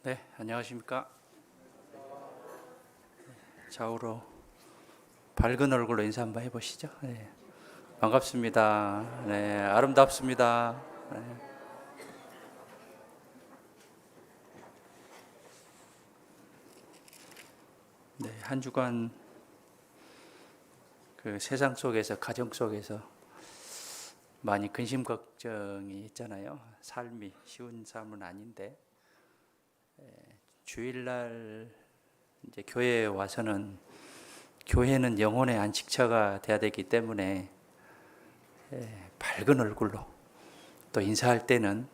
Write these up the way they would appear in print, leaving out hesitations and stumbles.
네, 안녕하십니까. 좌우로 밝은 얼굴로 인사 한번 해보시죠. 네, 반갑습니다. 네, 아름답습니다. 네. 네, 한 주간 그 세상 속에서, 가정 속에서 많이 근심 걱정이 있잖아요. 삶이 쉬운 삶은 아닌데, 주일날 이제 교회에 와서는, 교회는 영혼의 안식처가 돼야 되기 때문에 밝은 얼굴로, 또 인사할 때는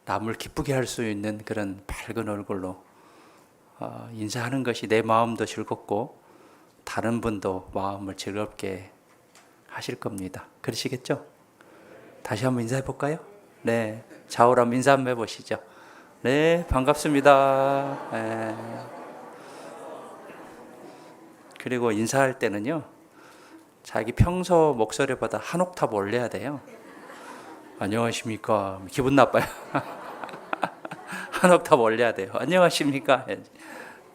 남을 기쁘게 할 수 있는 그런 밝은 얼굴로 인사하는 것이 내 마음도 즐겁고 다른 분도 마음을 즐겁게 하실 겁니다. 그러시겠죠? 다시 한번 인사해 볼까요? 네, 좌우로 한번 인사 한번 해보시죠. 네, 반갑습니다. 네. 그리고 인사할 때는요, 자기 평소 목소리보다 한 옥탑 올려야 돼요. 안녕하십니까? 기분 나빠요. 한 옥탑 올려야 돼요. 안녕하십니까?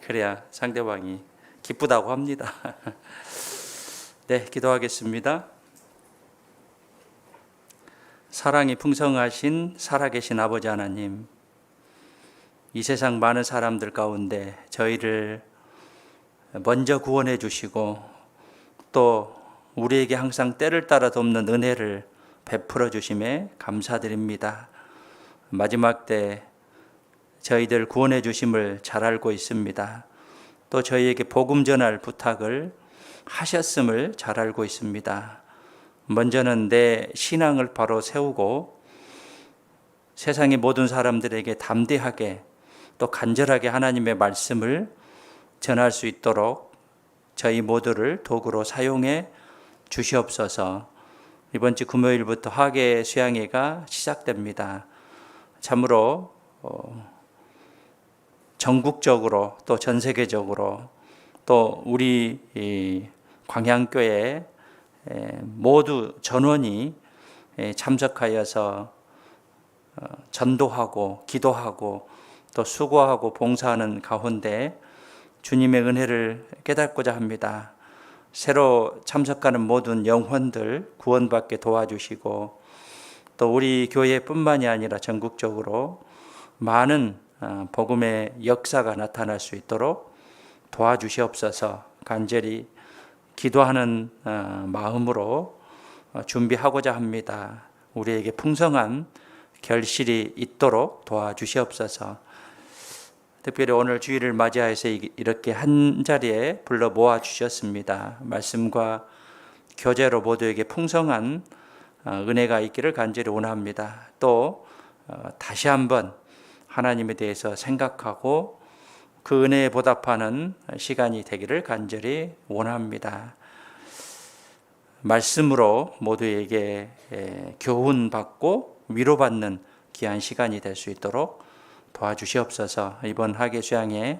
그래야 상대방이 기쁘다고 합니다. 네, 기도하겠습니다. 사랑이 풍성하신 살아계신 아버지 하나님, 이 세상 많은 사람들 가운데 저희를 먼저 구원해 주시고 또 우리에게 항상 때를 따라 돕는 은혜를 베풀어 주심에 감사드립니다. 마지막 때 저희들 구원해 주심을 잘 알고 있습니다. 또 저희에게 복음 전할 부탁을 하셨음을 잘 알고 있습니다. 먼저는 내 신앙을 바로 세우고 세상의 모든 사람들에게 담대하게 또 간절하게 하나님의 말씀을 전할 수 있도록 저희 모두를 도구로 사용해 주시옵소서. 이번 주 금요일부터 화계 수양회가 시작됩니다. 참으로 전국적으로 또 전 세계적으로 또 우리 광양교회 모두 전원이 참석하여서 전도하고 기도하고 또 수고하고 봉사하는 가운데 주님의 은혜를 깨닫고자 합니다. 새로 참석하는 모든 영혼들 구원받게 도와주시고 또 우리 교회뿐만이 아니라 전국적으로 많은 복음의 역사가 나타날 수 있도록 도와주시옵소서. 간절히 기도하는 마음으로 준비하고자 합니다. 우리에게 풍성한 결실이 있도록 도와주시옵소서. 특별히 오늘 주일을 맞이해서 이렇게 한 자리에 불러 모아 주셨습니다. 말씀과 교제로 모두에게 풍성한 은혜가 있기를 간절히 원합니다. 또 다시 한번 하나님에 대해서 생각하고 그 은혜에 보답하는 시간이 되기를 간절히 원합니다. 말씀으로 모두에게 교훈받고 위로받는 귀한 시간이 될 수 있도록 도와주시옵소서. 이번 학예 수양에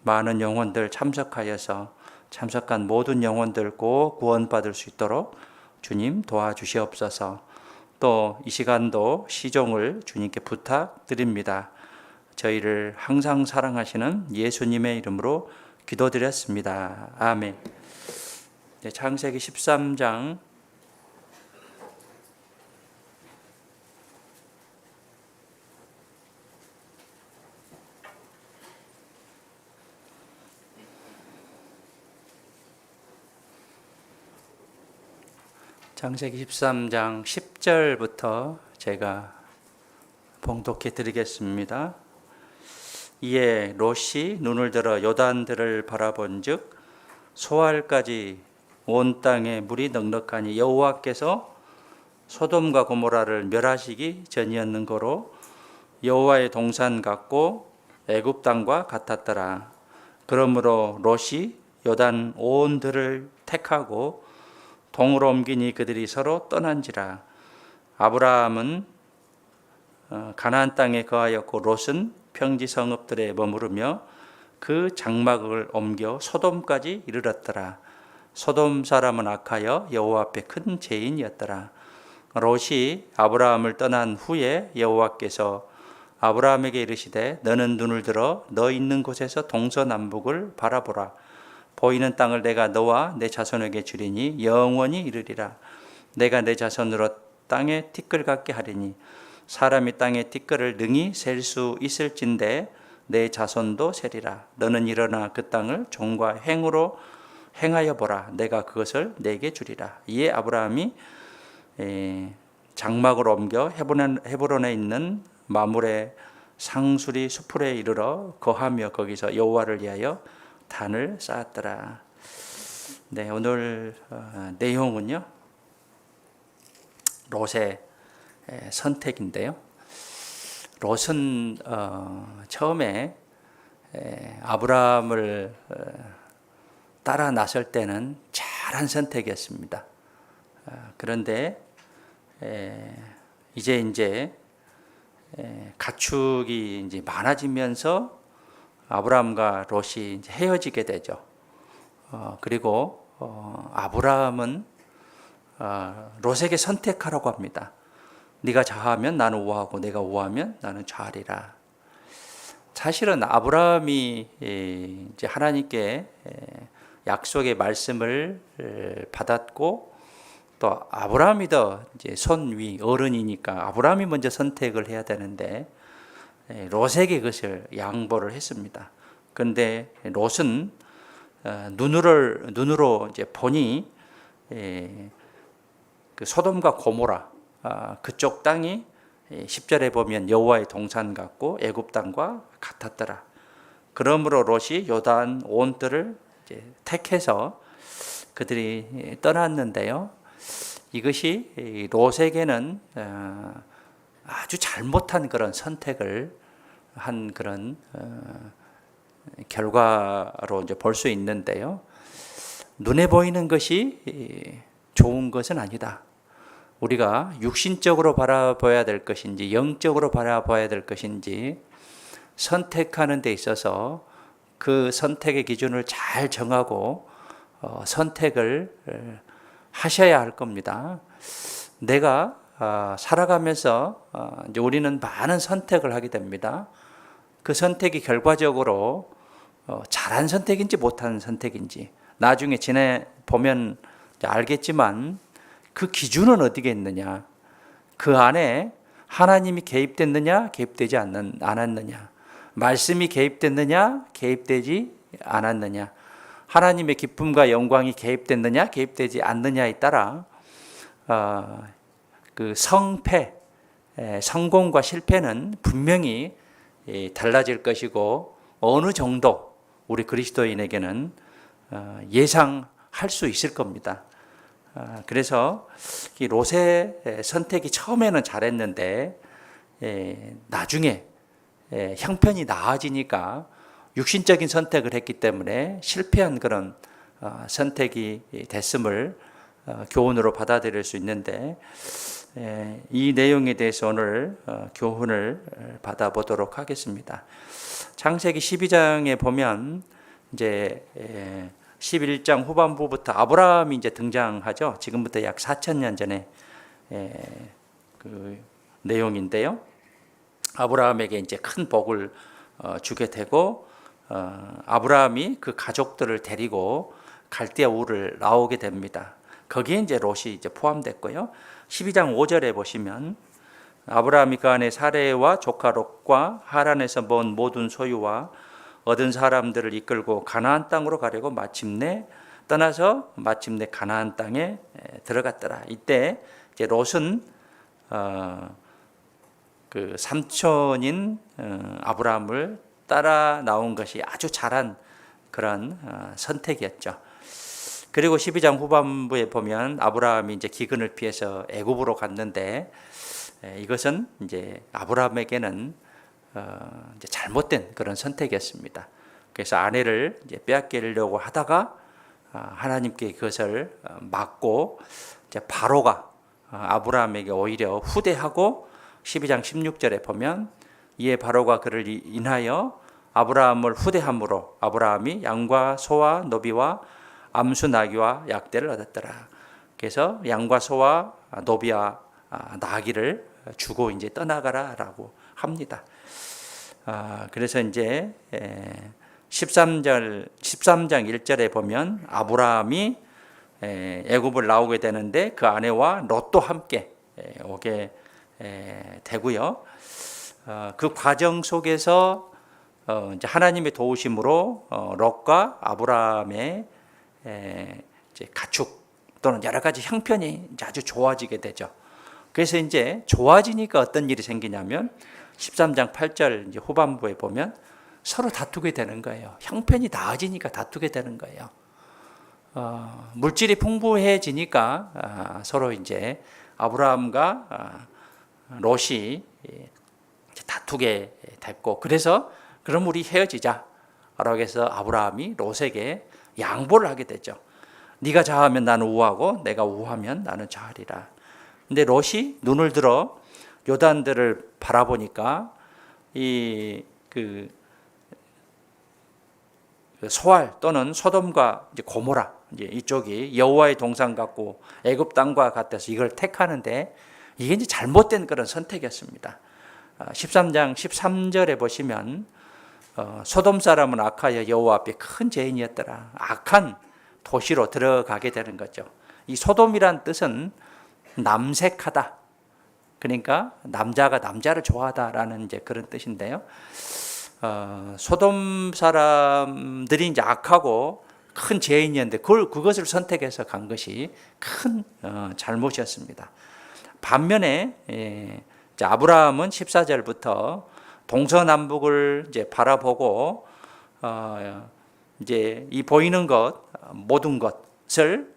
많은 영혼들 참석하여서 참석한 모든 영혼들 꼭 구원받을 수 있도록 주님 도와주시옵소서. 또 이 시간도 시종을 주님께 부탁드립니다. 저희를 항상 사랑하시는 예수님의 이름으로 기도드렸습니다. 아멘. 창세기 13장 창세기 13장 10절부터 제가 봉독해 드리겠습니다. 이에 롯이 눈을 들어 요단들을 바라본즉 소알까지 온 땅에 물이 넉넉하니 여호와께서 소돔과 고모라를 멸하시기 전이었는고로 여호와의 동산 같고 애굽 땅과 같았더라. 그러므로 롯이 요단 온 들을 택하고 동으로 옮기니 그들이 서로 떠난지라. 아브라함은 가나안 땅에 거하였고 롯은 평지 성읍들에 머무르며 그 장막을 옮겨 소돔까지 이르렀더라. 소돔 사람은 악하여 여호와 앞에 큰 죄인이었더라. 롯이 아브라함을 떠난 후에 여호와께서 아브라함에게 이르시되 너는 눈을 들어 너 있는 곳에서 동서남북을 바라보라. 보이는 땅을 내가 너와 내 자손에게 주리니 영원히 이르리라. 내가 내 자손으로 땅에 티끌 같게 하리니 사람이 땅의 티끌을 능히 셀 수 있을진데 내 자손도 세리라. 너는 일어나 그 땅을 종과 행으로 행하여 보라. 내가 그것을 내게 주리라. 이에 아브라함이 장막을 옮겨 헤브론에 있는 마물의 상수리 수풀에 이르러 거하며 거기서 여호와를 위하여 단을 쌓았더라. 네, 오늘 내용은요, 롯의 선택인데요. 롯은 처음에 아브라함을 따라 나설 때는 잘한 선택이었습니다. 그런데 이제 가축이 이제 많아지면서 아브라함과 롯이 이제 헤어지게 되죠. 그리고 아브라함은 롯에게 선택하라고 합니다. 네가 좌하면 나는 우하고 내가 우하면 나는 좌하리라. 사실은 아브라함이 이제 하나님께 약속의 말씀을 받았고 또 아브라함이 더 이제 손위 어른이니까 아브라함이 먼저 선택을 해야 되는데 롯에게 그것을 양보를 했습니다. 그런데 롯은 눈으로 이제 보니 그 소돔과 고모라 그쪽 땅이 10절에 보면 여호와의 동산 같고 애굽 땅과 같았더라. 그러므로 롯이 요단 온 뜰을 이제 택해서 그들이 떠났는데요. 이것이 롯에게는 아주 잘못한 그런 선택을 한 그런 결과로 이제 볼 수 있는데요. 눈에 보이는 것이 좋은 것은 아니다. 우리가 육신적으로 바라봐야 될 것인지 영적으로 바라봐야 될 것인지 선택하는 데 있어서 그 선택의 기준을 잘 정하고 선택을 하셔야 할 겁니다. 내가 살아가면서 이제 우리는 많은 선택을 하게 됩니다. 그 선택이 결과적으로 잘한 선택인지 못한 선택인지 나중에 지내보면 알겠지만 그 기준은 어디에 있느냐, 그 안에 하나님이 개입됐느냐 개입되지 않았느냐, 말씀이 개입됐느냐 개입되지 않았느냐, 하나님의 기쁨과 영광이 개입됐느냐 개입되지 않느냐에 따라 그 성공과 실패는 분명히 달라질 것이고 어느 정도 우리 그리스도인에게는 예상할 수 있을 겁니다. 그래서 이 롯의 선택이 처음에는 잘했는데 나중에 형편이 나아지니까 육신적인 선택을 했기 때문에 실패한 그런 선택이 됐음을 교훈으로 받아들일 수 있는데, 이 내용에 대해서 오늘 교훈을 받아보도록 하겠습니다. 창세기 12장에 보면 이제 11장 후반부부터 아브라함이 이제 등장하죠. 지금부터 약 4,000년 전에 그 내용인데요. 아브라함에게 이제 큰 복을 주게 되고, 아브라함이 그 가족들을 데리고 갈대아 우를 나오게 됩니다. 거기에 이제 롯이 이제 포함됐고요. 12장 5절에 보시면 아브라함이 그 안에 사레와 조카 롯과 하란에서 모은 모든 소유와 얻은 사람들을 이끌고 가나안 땅으로 가려고 마침내 떠나서 마침내 가나안 땅에 들어갔더라. 이때 이제 롯은 그 삼촌인 아브라함을 따라 나온 것이 아주 잘한 그런 선택이었죠. 그리고 12장 후반부에 보면 아브라함이 이제 기근을 피해서 애굽으로 갔는데, 이것은 이제 아브라함에게는 이제 잘못된 그런 선택이었습니다. 그래서 아내를 이제 빼앗기려고 하다가 하나님께 그것을 막고 이제 바로가 아브라함에게 오히려 후대하고, 12장 16절에 보면 이에 바로가 그를 인하여 아브라함을 후대함으로 아브라함이 양과 소와 노비와 암수 나귀와 약대를 얻었더라. 그래서 양과 소와 노비와 나귀를 주고 이제 떠나가라라고 합니다. 그래서 이제 13장 1절에 보면 아브라함이 애굽을 나오게 되는데 그 아내와 롯도 함께 오게 되고요. 그 과정 속에서 이제 하나님의 도우심으로 롯과 아브라함의 이제 가축 또는 여러 가지 형편이 이제 아주 좋아지게 되죠. 그래서 이제 좋아지니까 어떤 일이 생기냐면 13장 8절 이제 후반부에 보면 서로 다투게 되는 거예요. 형편이 나아지니까 다투게 되는 거예요. 물질이 풍부해지니까 서로 이제 아브라함과 롯이 다투게 됐고, 그래서 그럼 우리 헤어지자라고 해서 아브라함이 롯에게 양보를 하게 되죠. 네가 좌하면 나는 우하고 내가 우하면 나는 좌하리라. 근데 롯이 눈을 들어 요단들을 바라보니까 그 소알 또는 소돔과 이제 고모라 이제 이쪽이 여호와의 동산 같고 애굽 땅과 같아서 이걸 택하는데, 이게 이제 잘못된 그런 선택이었습니다. 13장 13절에 보시면 소돔 사람은 악하여 여호와 앞에 큰 죄인이었더라. 악한 도시로 들어가게 되는 거죠. 이 소돔이란 뜻은 남색하다. 그러니까 남자가 남자를 좋아하다라는 이제 그런 뜻인데요. 소돔 사람들이 이제 악하고 큰 죄인이었는데 그것을 선택해서 간 것이 큰 잘못이었습니다. 반면에 아브라함은 14절부터 동서남북을 이제 바라보고 이제 이 보이는 것 모든 것을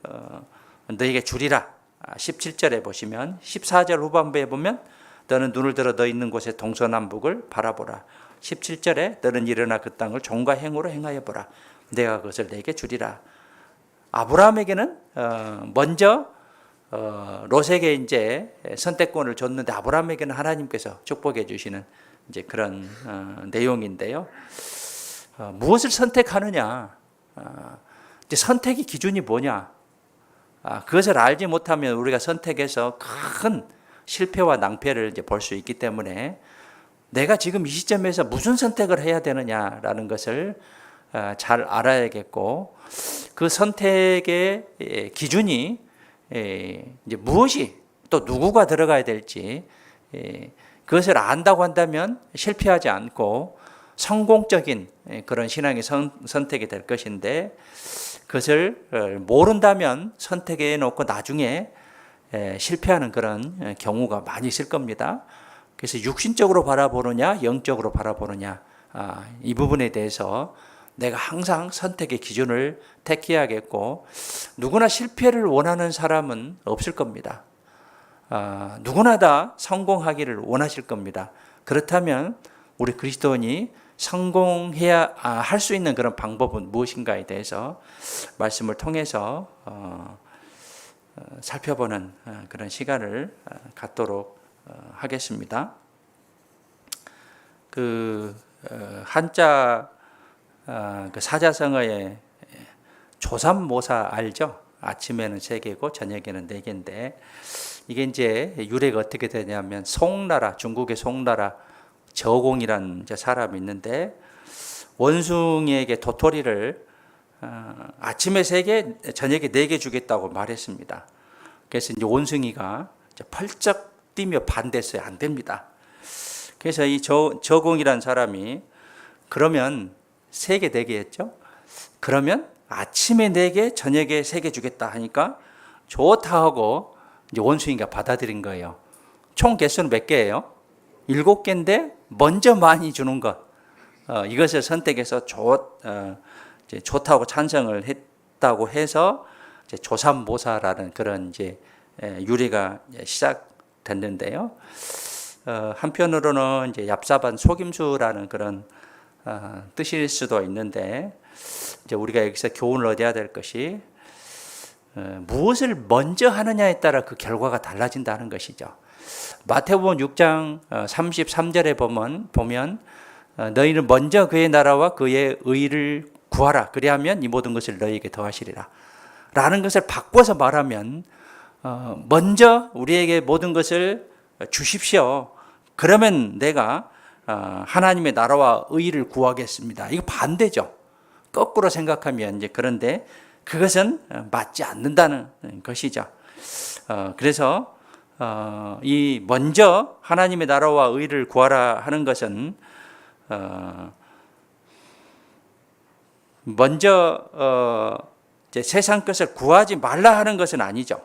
너에게 주리라. 17절에 보시면 14절 후반부에 보면 너는 눈을 들어 너 있는 곳에 동서남북을 바라보라. 17절에 너는 일어나 그 땅을 종과 행으로 행하여 보라. 내가 그것을 내게 주리라. 아브라함에게는 먼저 롯에게 이제 선택권을 줬는데 아브라함에게는 하나님께서 축복해 주시는 이제 그런 내용인데요. 무엇을 선택하느냐? 이제 선택의 기준이 뭐냐? 그것을 알지 못하면 우리가 선택해서 큰 실패와 낭패를 이제 볼 수 있기 때문에 내가 지금 이 시점에서 무슨 선택을 해야 되느냐라는 것을 잘 알아야겠고, 그 선택의 기준이 이제 무엇이 또 누구가 들어가야 될지 그것을 안다고 한다면 실패하지 않고 성공적인 그런 신앙의 선택이 될 것인데, 그것을 모른다면 선택해 놓고 나중에 실패하는 그런 경우가 많이 있을 겁니다. 그래서 육신적으로 바라보느냐 영적으로 바라보느냐, 이 부분에 대해서 내가 항상 선택의 기준을 택해야겠고, 누구나 실패를 원하는 사람은 없을 겁니다. 누구나 다 성공하기를 원하실 겁니다. 그렇다면 우리 그리스도인이 성공해야 할 수 있는 그런 방법은 무엇인가에 대해서 말씀을 통해서 살펴보는 그런 시간을 갖도록 하겠습니다. 그 한자 그 사자성어의 조삼모사 알죠? 아침에는 3개고 저녁에는 4개인데, 이게 이제 유래가 어떻게 되냐면, 송나라, 중국의 송나라 저공이라는 사람이 있는데, 원숭이에게 도토리를 아침에 3개, 저녁에 4개 주겠다고 말했습니다. 그래서 이제 원숭이가 펄쩍 뛰며 반대했어요. 안 됩니다. 그래서 이 저공이라는 사람이 그러면 3개, 4개 했죠. 그러면 아침에 4개, 저녁에 3개 주겠다 하니까 좋다 하고 이제 원숭이가 받아들인 거예요. 총 개수는 몇 개예요? 7개인데 먼저 많이 주는 것. 이것을 선택해서 좋다고 찬성을 했다고 해서 이제 조삼모사라는 그런 이제 유래가 시작됐는데요. 한편으로는 이제 얍삽한 속임수라는 그런 뜻일 수도 있는데, 이제 우리가 여기서 교훈을 얻어야 될 것이 무엇을 먼저 하느냐에 따라 그 결과가 달라진다는 것이죠. 마태복음 6장 33절에 보면 너희는 먼저 그의 나라와 그의 의를 구하라. 그리하면 이 모든 것을 너희에게 더하시리라. 라는 것을 바꿔서 말하면 먼저 우리에게 모든 것을 주십시오. 그러면 내가 하나님의 나라와 의를 구하겠습니다. 이거 반대죠. 거꾸로 생각하면 이제, 그런데 그것은 맞지 않는다는 것이죠. 그래서 이 먼저 하나님의 나라와 의를 구하라 하는 것은 먼저 이제 세상 것을 구하지 말라 하는 것은 아니죠.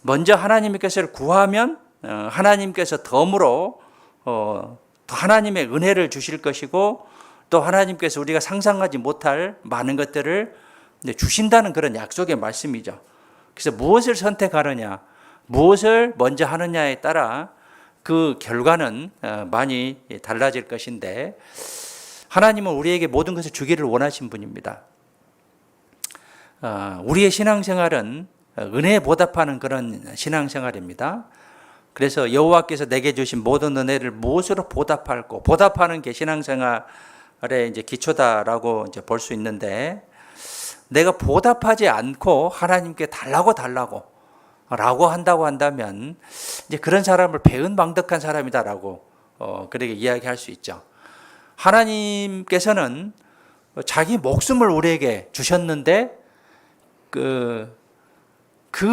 먼저 하나님의 것을 구하면 하나님께서 덤으로 더 하나님의 은혜를 주실 것이고, 또 하나님께서 우리가 상상하지 못할 많은 것들을 주신다는 그런 약속의 말씀이죠. 그래서 무엇을 선택하느냐, 무엇을 먼저 하느냐에 따라 그 결과는 많이 달라질 것인데, 하나님은 우리에게 모든 것을 주기를 원하신 분입니다. 우리의 신앙생활은 은혜에 보답하는 그런 신앙생활입니다. 그래서 여호와께서 내게 주신 모든 은혜를 무엇으로 보답할고, 보답하는 게 신앙생활의 이제 기초다라고 이제 볼 수 있는데, 내가 보답하지 않고 하나님께 달라고 라고 한다고 한다면 이제 그런 사람을 배은망덕한 사람이다라고 그렇게 이야기할 수 있죠. 하나님께서는 자기 목숨을 우리에게 주셨는데 그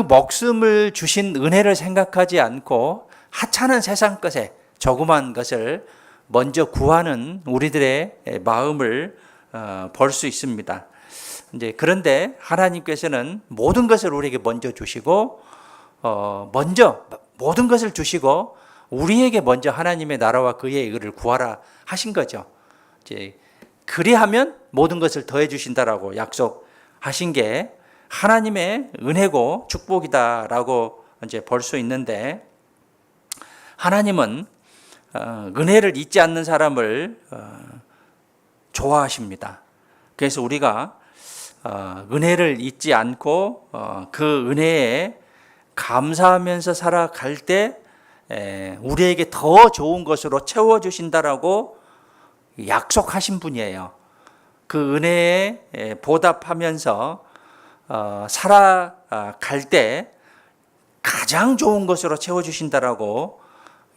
목숨을 주신 은혜를 생각하지 않고 하찮은 세상 것에 조그만 것을 먼저 구하는 우리들의 마음을 볼 수 있습니다. 이제 그런데 하나님께서는 모든 것을 우리에게 먼저 주시고, 먼저 모든 것을 주시고 우리에게 먼저 하나님의 나라와 그의 의를 구하라 하신 거죠. 이제 그리하면 모든 것을 더해 주신다라고 약속하신 게 하나님의 은혜고 축복이다라고 이제 볼 수 있는데, 하나님은 은혜를 잊지 않는 사람을 좋아하십니다. 그래서 우리가 은혜를 잊지 않고 그 은혜에 감사하면서 살아갈 때 우리에게 더 좋은 것으로 채워주신다라고 약속하신 분이에요. 그 은혜에 보답하면서 살아갈 때 가장 좋은 것으로 채워주신다라고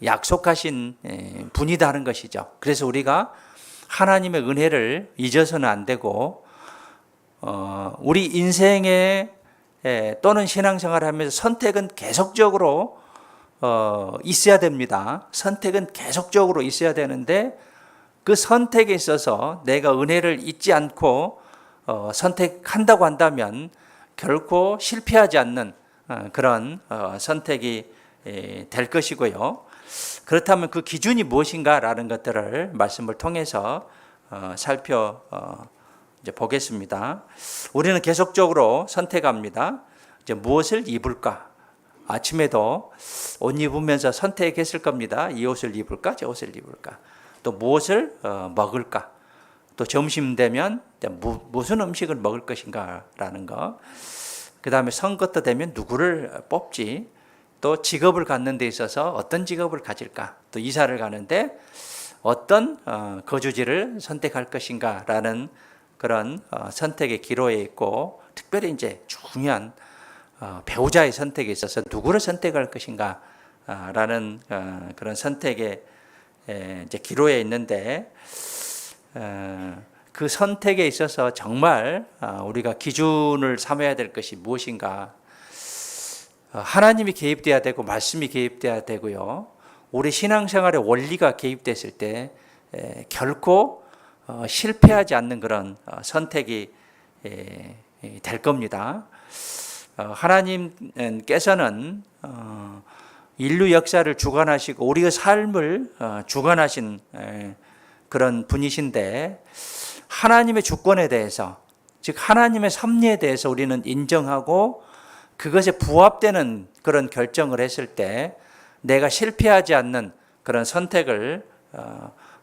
약속하신 분이다는 것이죠. 그래서 우리가 하나님의 은혜를 잊어서는 안 되고, 우리 인생에 또는 신앙생활을 하면서 선택은 계속적으로 있어야 됩니다. 선택은 계속적으로 있어야 되는데, 그 선택에 있어서 내가 은혜를 잊지 않고 선택한다고 한다면 결코 실패하지 않는 그런 선택이 될 것이고요. 그렇다면 그 기준이 무엇인가라는 것들을 말씀을 통해서 이제 보겠습니다. 우리는 계속적으로 선택합니다. 이제 무엇을 입을까? 아침에도 옷 입으면서 선택했을 겁니다. 이 옷을 입을까? 저 옷을 입을까? 또 무엇을 먹을까? 또 점심 되면 무슨 음식을 먹을 것인가? 라는 거. 그 다음에 선거 때 되면 누구를 뽑지? 또 직업을 갖는 데 있어서 어떤 직업을 가질까? 또 이사를 가는데 어떤 거주지를 선택할 것인가? 라는 그런 선택의 기로에 있고, 특별히 이제 중요한 배우자의 선택에 있어서 누구를 선택할 것인가? 라는 그런 선택의 이제 기로에 있는데, 그 선택에 있어서 정말 우리가 기준을 삼아야 될 것이 무엇인가? 하나님이 개입돼야 되고 말씀이 개입돼야 되고요. 우리 신앙생활의 원리가 개입됐을 때 결코 실패하지 않는 그런 선택이 될 겁니다. 하나님께서는 인류 역사를 주관하시고 우리의 삶을 주관하신 그런 분이신데, 하나님의 주권에 대해서, 즉 하나님의 섭리에 대해서 우리는 인정하고 그것에 부합되는 그런 결정을 했을 때 내가 실패하지 않는 그런 선택을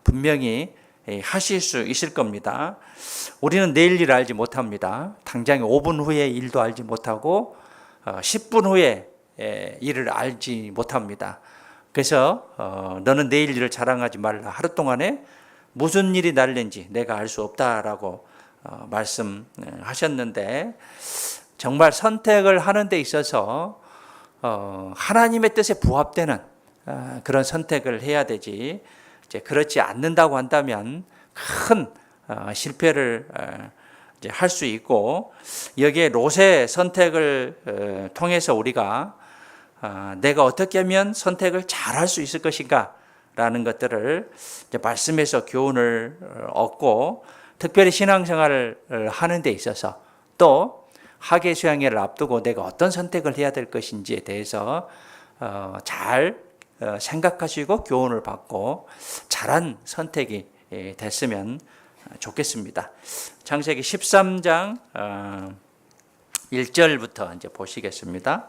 분명히 하실 수 있을 겁니다. 우리는 내일 일을 알지 못합니다. 당장 5분 후에 일도 알지 못하고 10분 후에 일을 알지 못합니다. 그래서 너는 내일 일을 자랑하지 말라. 하루 동안에 무슨 일이 날는지 내가 알 수 없다라고 말씀하셨는데, 정말 선택을 하는 데 있어서 하나님의 뜻에 부합되는 그런 선택을 해야 되지, 이제 그렇지 않는다고 한다면 큰 실패를 할 수 있고, 여기에 롯의 선택을 통해서 우리가 내가 어떻게 하면 선택을 잘 할 수 있을 것인가 라는 것들을 이제 말씀에서 교훈을 얻고, 특별히 신앙생활을 하는 데 있어서 또 학예 수양회를 앞두고 내가 어떤 선택을 해야 될 것인지에 대해서 잘 생각하시고 교훈을 받고 잘한 선택이 됐으면 좋겠습니다. 창세기 13장 1절부터 이제 보시겠습니다.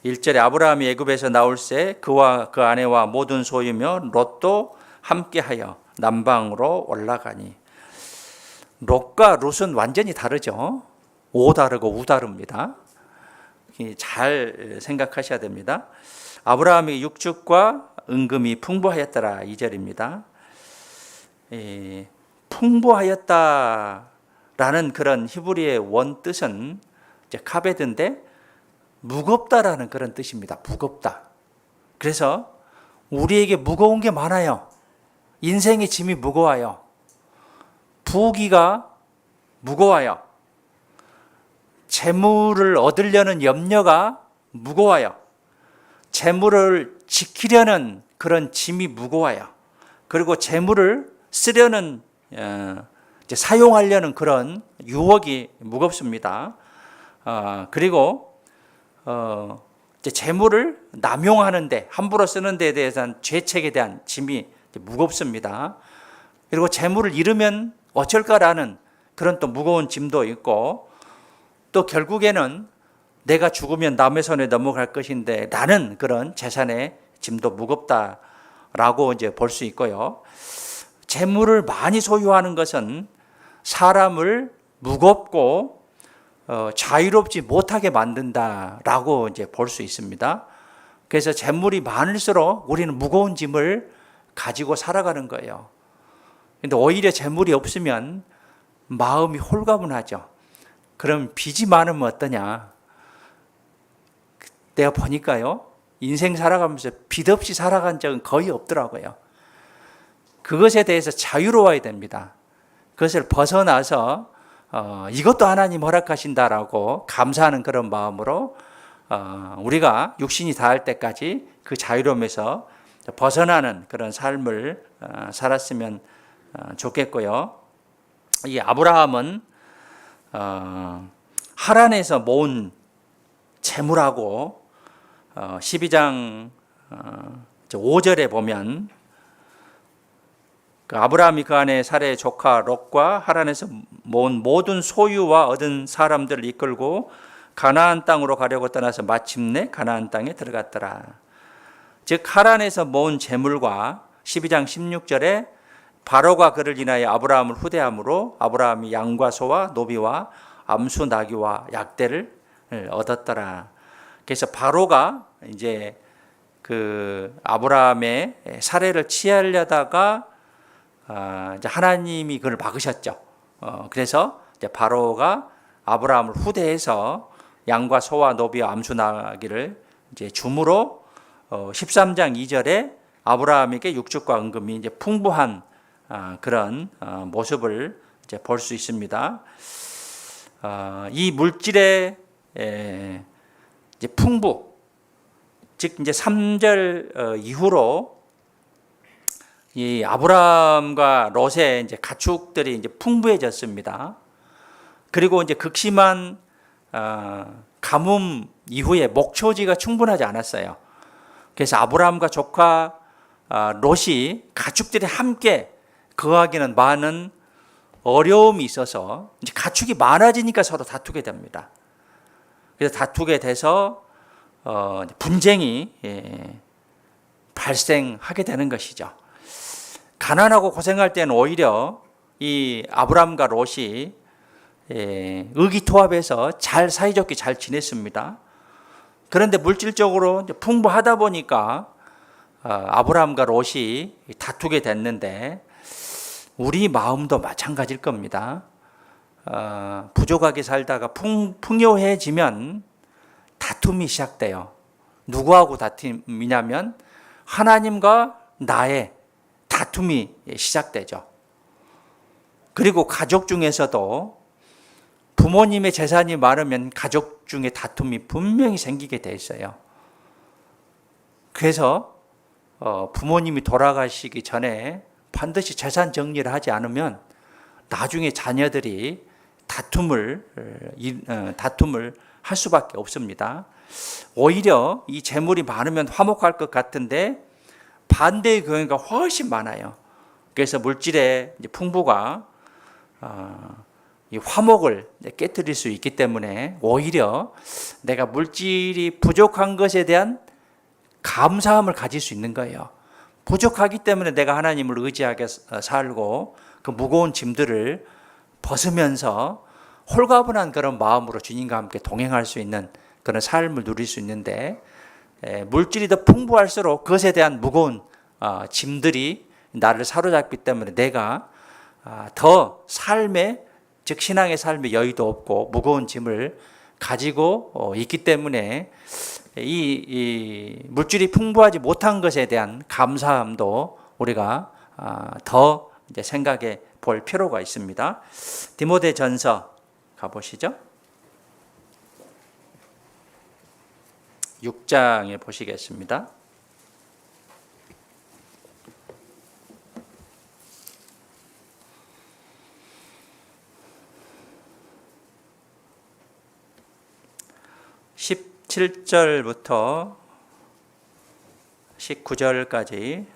1절에 아브라함이 애굽에서 나올새 그와 그 아내와 모든 소유며 롯도 함께하여 남방으로 올라가니. 롯과 롯은 완전히 다르죠. 오 다르고 우 다릅니다. 잘 생각하셔야 됩니다. 아브라함의 육축과 은금이 풍부하였더라 2절입니다. 풍부하였다라는 그런 히브리의 원 뜻은 카베드인데 무겁다라는 그런 뜻입니다. 무겁다. 그래서 우리에게 무거운 게 많아요. 인생의 짐이 무거워요. 부귀가 무거워요. 재물을 얻으려는 염려가 무거워요. 재물을 지키려는 그런 짐이 무거워요. 그리고 재물을 쓰려는 사용하려는 그런 유혹이 무겁습니다. 그리고 재물을 남용하는데, 함부로 쓰는 데에 대한 죄책에 대한 짐이 무겁습니다. 그리고 재물을 잃으면 어쩔까라는 그런 또 무거운 짐도 있고, 또 결국에는 내가 죽으면 남의 손에 넘어갈 것인데 라는 그런 재산의 짐도 무겁다라고 이제 볼 수 있고요. 재물을 많이 소유하는 것은 사람을 무겁고 자유롭지 못하게 만든다라고 이제 볼 수 있습니다. 그래서 재물이 많을수록 우리는 무거운 짐을 가지고 살아가는 거예요. 근데 오히려 재물이 없으면 마음이 홀가분하죠. 그럼 빚이 많으면 어떠냐? 내가 보니까요, 인생 살아가면서 빚 없이 살아간 적은 거의 없더라고요. 그것에 대해서 자유로워야 됩니다. 그것을 벗어나서 이것도 하나님 허락하신다라고 감사하는 그런 마음으로 우리가 육신이 닿을 때까지 그 자유로움에서 벗어나는 그런 삶을 살았으면 좋겠고요. 이 아브라함은 하란에서 모은 재물하고 12장 5절에 보면 그 아브라함이 그 아내 사레의 조카 롯과 하란에서 모은 모든 소유와 얻은 사람들을 이끌고 가나안 땅으로 가려고 떠나서 마침내 가나안 땅에 들어갔더라. 즉 하란에서 모은 재물과 12장 16절에 바로가 그를 인하여 아브라함을 후대함으로 아브라함이 양과 소와 노비와 암수 나귀와 약대를 얻었더라. 그래서 바로가 이제 그 아브라함의 사례를 취하려다가 이제 하나님이 그를 막으셨죠. 그래서 이제 바로가 아브라함을 후대해서 양과 소와 노비와 암수 나귀를 이제 줌으로 13장 2절에 아브라함에게 육축과 은금이 이제 풍부한 그런 모습을 이제 볼 수 있습니다. 이 물질의 이제 풍부, 즉 이제 3절 이후로 이 아브라함과 롯의 이제 가축들이 이제 풍부해졌습니다. 그리고 이제 극심한 가뭄 이후에 목초지가 충분하지 않았어요. 그래서 아브라함과 조카 롯이 가축들이 함께 거하기는 많은 어려움이 있어서 이제 가축이 많아지니까 서로 다투게 됩니다. 그래서 다투게 돼서 분쟁이 발생하게 되는 것이죠. 가난하고 고생할 때는 오히려 이 아브라함과 롯이 의기투합해서 잘 사이좋게 잘 지냈습니다. 그런데 물질적으로 풍부하다 보니까 아브라함과 롯이 다투게 됐는데 우리 마음도 마찬가지일 겁니다. 부족하게 살다가 풍요해지면 다툼이 시작돼요. 누구하고 다툼이냐면 하나님과 나의 다툼이 시작되죠. 그리고 가족 중에서도 부모님의 재산이 많으면 가족 중에 다툼이 분명히 생기게 돼 있어요. 그래서 부모님이 돌아가시기 전에 반드시 재산 정리를 하지 않으면 나중에 자녀들이 다툼을 할 수밖에 없습니다. 오히려 이 재물이 많으면 화목할 것 같은데 반대의 경우가 훨씬 많아요. 그래서 물질의 풍부가 이 화목을 깨뜨릴 수 있기 때문에 오히려 내가 물질이 부족한 것에 대한 감사함을 가질 수 있는 거예요. 부족하기 때문에 내가 하나님을 의지하게 살고 그 무거운 짐들을 벗으면서 홀가분한 그런 마음으로 주님과 함께 동행할 수 있는 그런 삶을 누릴 수 있는데 물질이 더 풍부할수록 그것에 대한 무거운 짐들이 나를 사로잡기 때문에 내가 더 삶의 즉 신앙의 삶에 여유도 없고 무거운 짐을 가지고 있기 때문에 이 물질이 풍부하지 못한 것에 대한 감사함도 우리가 더 이제 생각해 볼 필요가 있습니다. 디모데전서 가보시죠. 6장에 보시겠습니다. (17절부터) 19절까지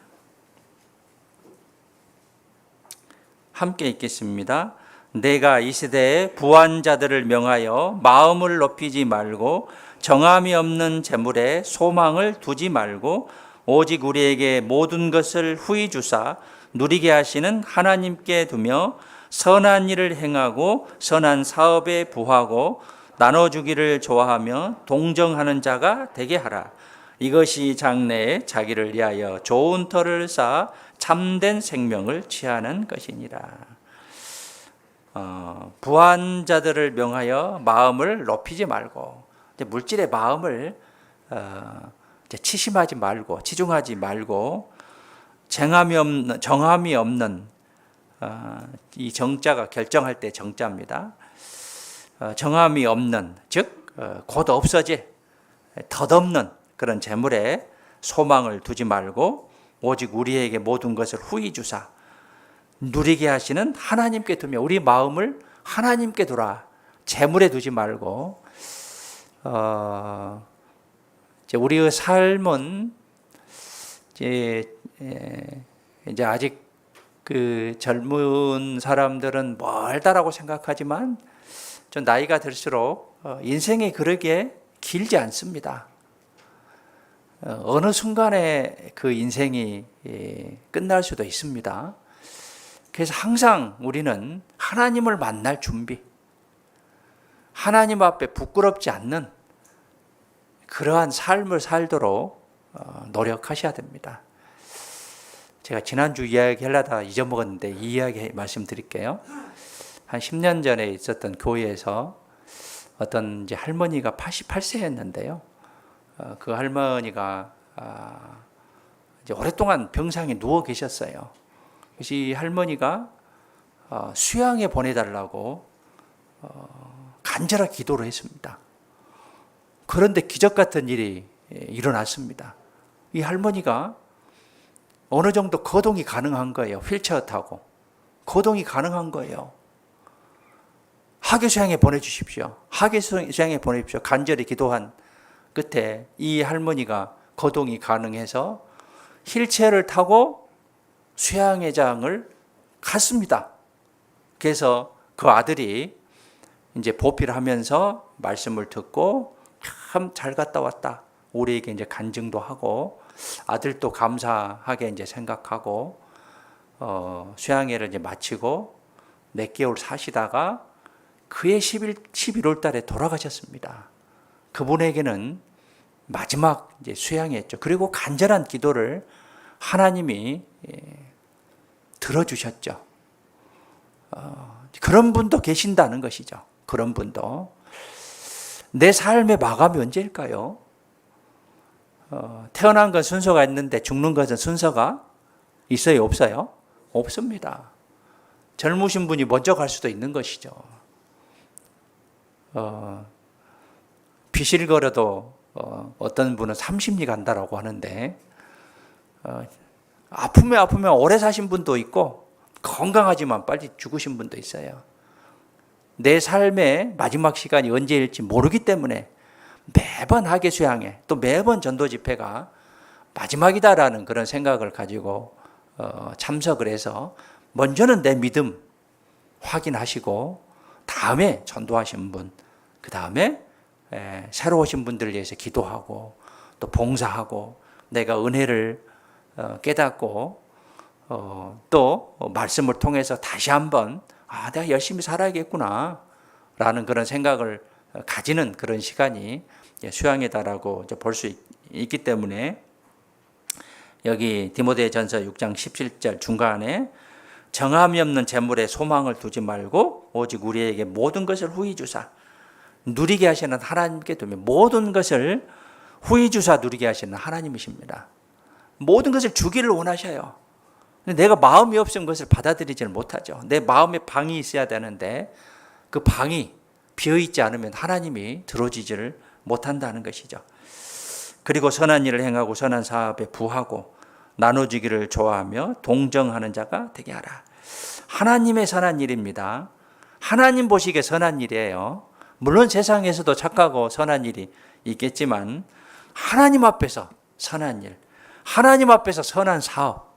함께 읽겠습니다. 내가 이 시대에 부한 자들을 명하여 마음을 높이지 말고 정함이 없는 재물에 소망을 두지 말고 오직 우리에게 모든 것을 후히 주사 누리게 하시는 하나님께 두며 선한 일을 행하고 선한 사업에 부하고 나눠주기를 좋아하며 동정하는 자가 되게 하라. 이것이 장래에 자기를 위하여 좋은 터를 쌓아 참된 생명을 취하는 것이니라. 부한 자들을 명하여 마음을 높이지 말고 물질의 마음을 치심하지 말고 치중하지 말고 정함이 없는 이 정자가 결정할 때 정자입니다. 정함이 없는 즉 곧 없어질 덧없는 그런 재물에 소망을 두지 말고 오직 우리에게 모든 것을 후히 주사 누리게 하시는 하나님께 두며 우리 마음을 하나님께 두라. 재물에 두지 말고 우리의 삶은 이제 아직 그 젊은 사람들은 멀다라고 생각하지만 좀 나이가 들수록 인생이 그러기에 길지 않습니다. 어느 순간에 그 인생이 끝날 수도 있습니다. 그래서 항상 우리는 하나님을 만날 준비, 하나님 앞에 부끄럽지 않는 그러한 삶을 살도록 노력하셔야 됩니다. 제가 지난주 이야기 하려다 잊어먹었는데 이 이야기 말씀드릴게요. 한 10년 전에 있었던 교회에서 어떤 이제 할머니가 88세였는데요. 그 할머니가 이제 오랫동안 병상에 누워 계셨어요. 그래서 이 할머니가 수양에 보내달라고 간절하게 기도를 했습니다. 그런데 기적 같은 일이 일어났습니다. 이 할머니가 어느 정도 거동이 가능한 거예요. 휠체어 타고 거동이 가능한 거예요. 하계수양에 보내주십시오. 하계수양에 보내십시오. 간절히 기도한 끝에 이 할머니가 거동이 가능해서 휠체어를 타고 수양회장을 갔습니다. 그래서 그 아들이 이제 보필을 하면서 말씀을 듣고 참 잘 갔다 왔다. 우리에게 이제 간증도 하고 아들도 감사하게 이제 생각하고 수양회를 이제 마치고 몇 개월 사시다가 그해 11월 달에 돌아가셨습니다. 그분에게는 마지막 이제 수양회였죠. 그리고 간절한 기도를 하나님이 들어주셨죠. 그런 분도 계신다는 것이죠. 그런 분도. 내 삶의 마감이 언제일까요? 태어난 건 순서가 있는데 죽는 것은 순서가 있어요? 없어요? 없습니다. 젊으신 분이 먼저 갈 수도 있는 것이죠. 비실거려도 어떤 분은 30리 간다라고 하는데 아프면 오래 사신 분도 있고 건강하지만 빨리 죽으신 분도 있어요. 내 삶의 마지막 시간이 언제일지 모르기 때문에 매번 하계수양회 또 매번 전도 집회가 마지막이다라는 그런 생각을 가지고 참석을 해서 먼저는 내 믿음 확인하시고 다음에 전도하신 분, 그 다음에 새로 오신 분들을 위해서 기도하고 또 봉사하고 내가 은혜를 깨닫고 또 말씀을 통해서 다시 한번 내가 열심히 살아야겠구나 라는 그런 생각을 가지는 그런 시간이 수양회다라고 볼 수 있기 때문에 여기 디모데전서 6장 17절 중간에 정함이 없는 재물에 소망을 두지 말고 오직 우리에게 모든 것을 후히 주사 누리게 하시는 하나님께 두며 모든 것을 후히 주사 누리게 하시는 하나님이십니다. 모든 것을 주기를 원하셔요. 근데 내가 마음이 없으면 그것을 받아들이지를 못하죠. 내 마음에 방이 있어야 되는데 그 방이 비어있지 않으면 하나님이 들어주지를 못한다는 것이죠. 그리고 선한 일을 행하고 선한 사업에 부하고 나눠주기를 좋아하며 동정하는 자가 되게 하라. 하나님의 선한 일입니다. 하나님 보시기에 선한 일이에요. 물론 세상에서도 착하고 선한 일이 있겠지만 하나님 앞에서 선한 일, 하나님 앞에서 선한 사업,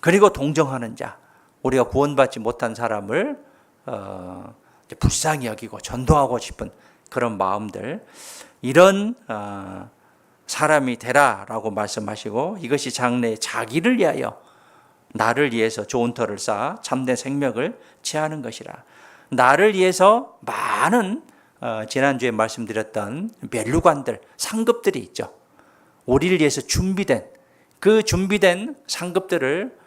그리고 동정하는 자, 우리가 구원받지 못한 사람을 불쌍히 여기고 전도하고 싶은 그런 마음들, 이런 사람이 되라라고 말씀하시고 이것이 장래에 자기를 위하여 나를 위해서 좋은 터를 쌓아 참된 생명을 취하는 것이라. 나를 위해서 많은 지난주에 말씀드렸던 면류관들, 상급들이 있죠. 우리를 위해서 준비된 그 준비된 상급들을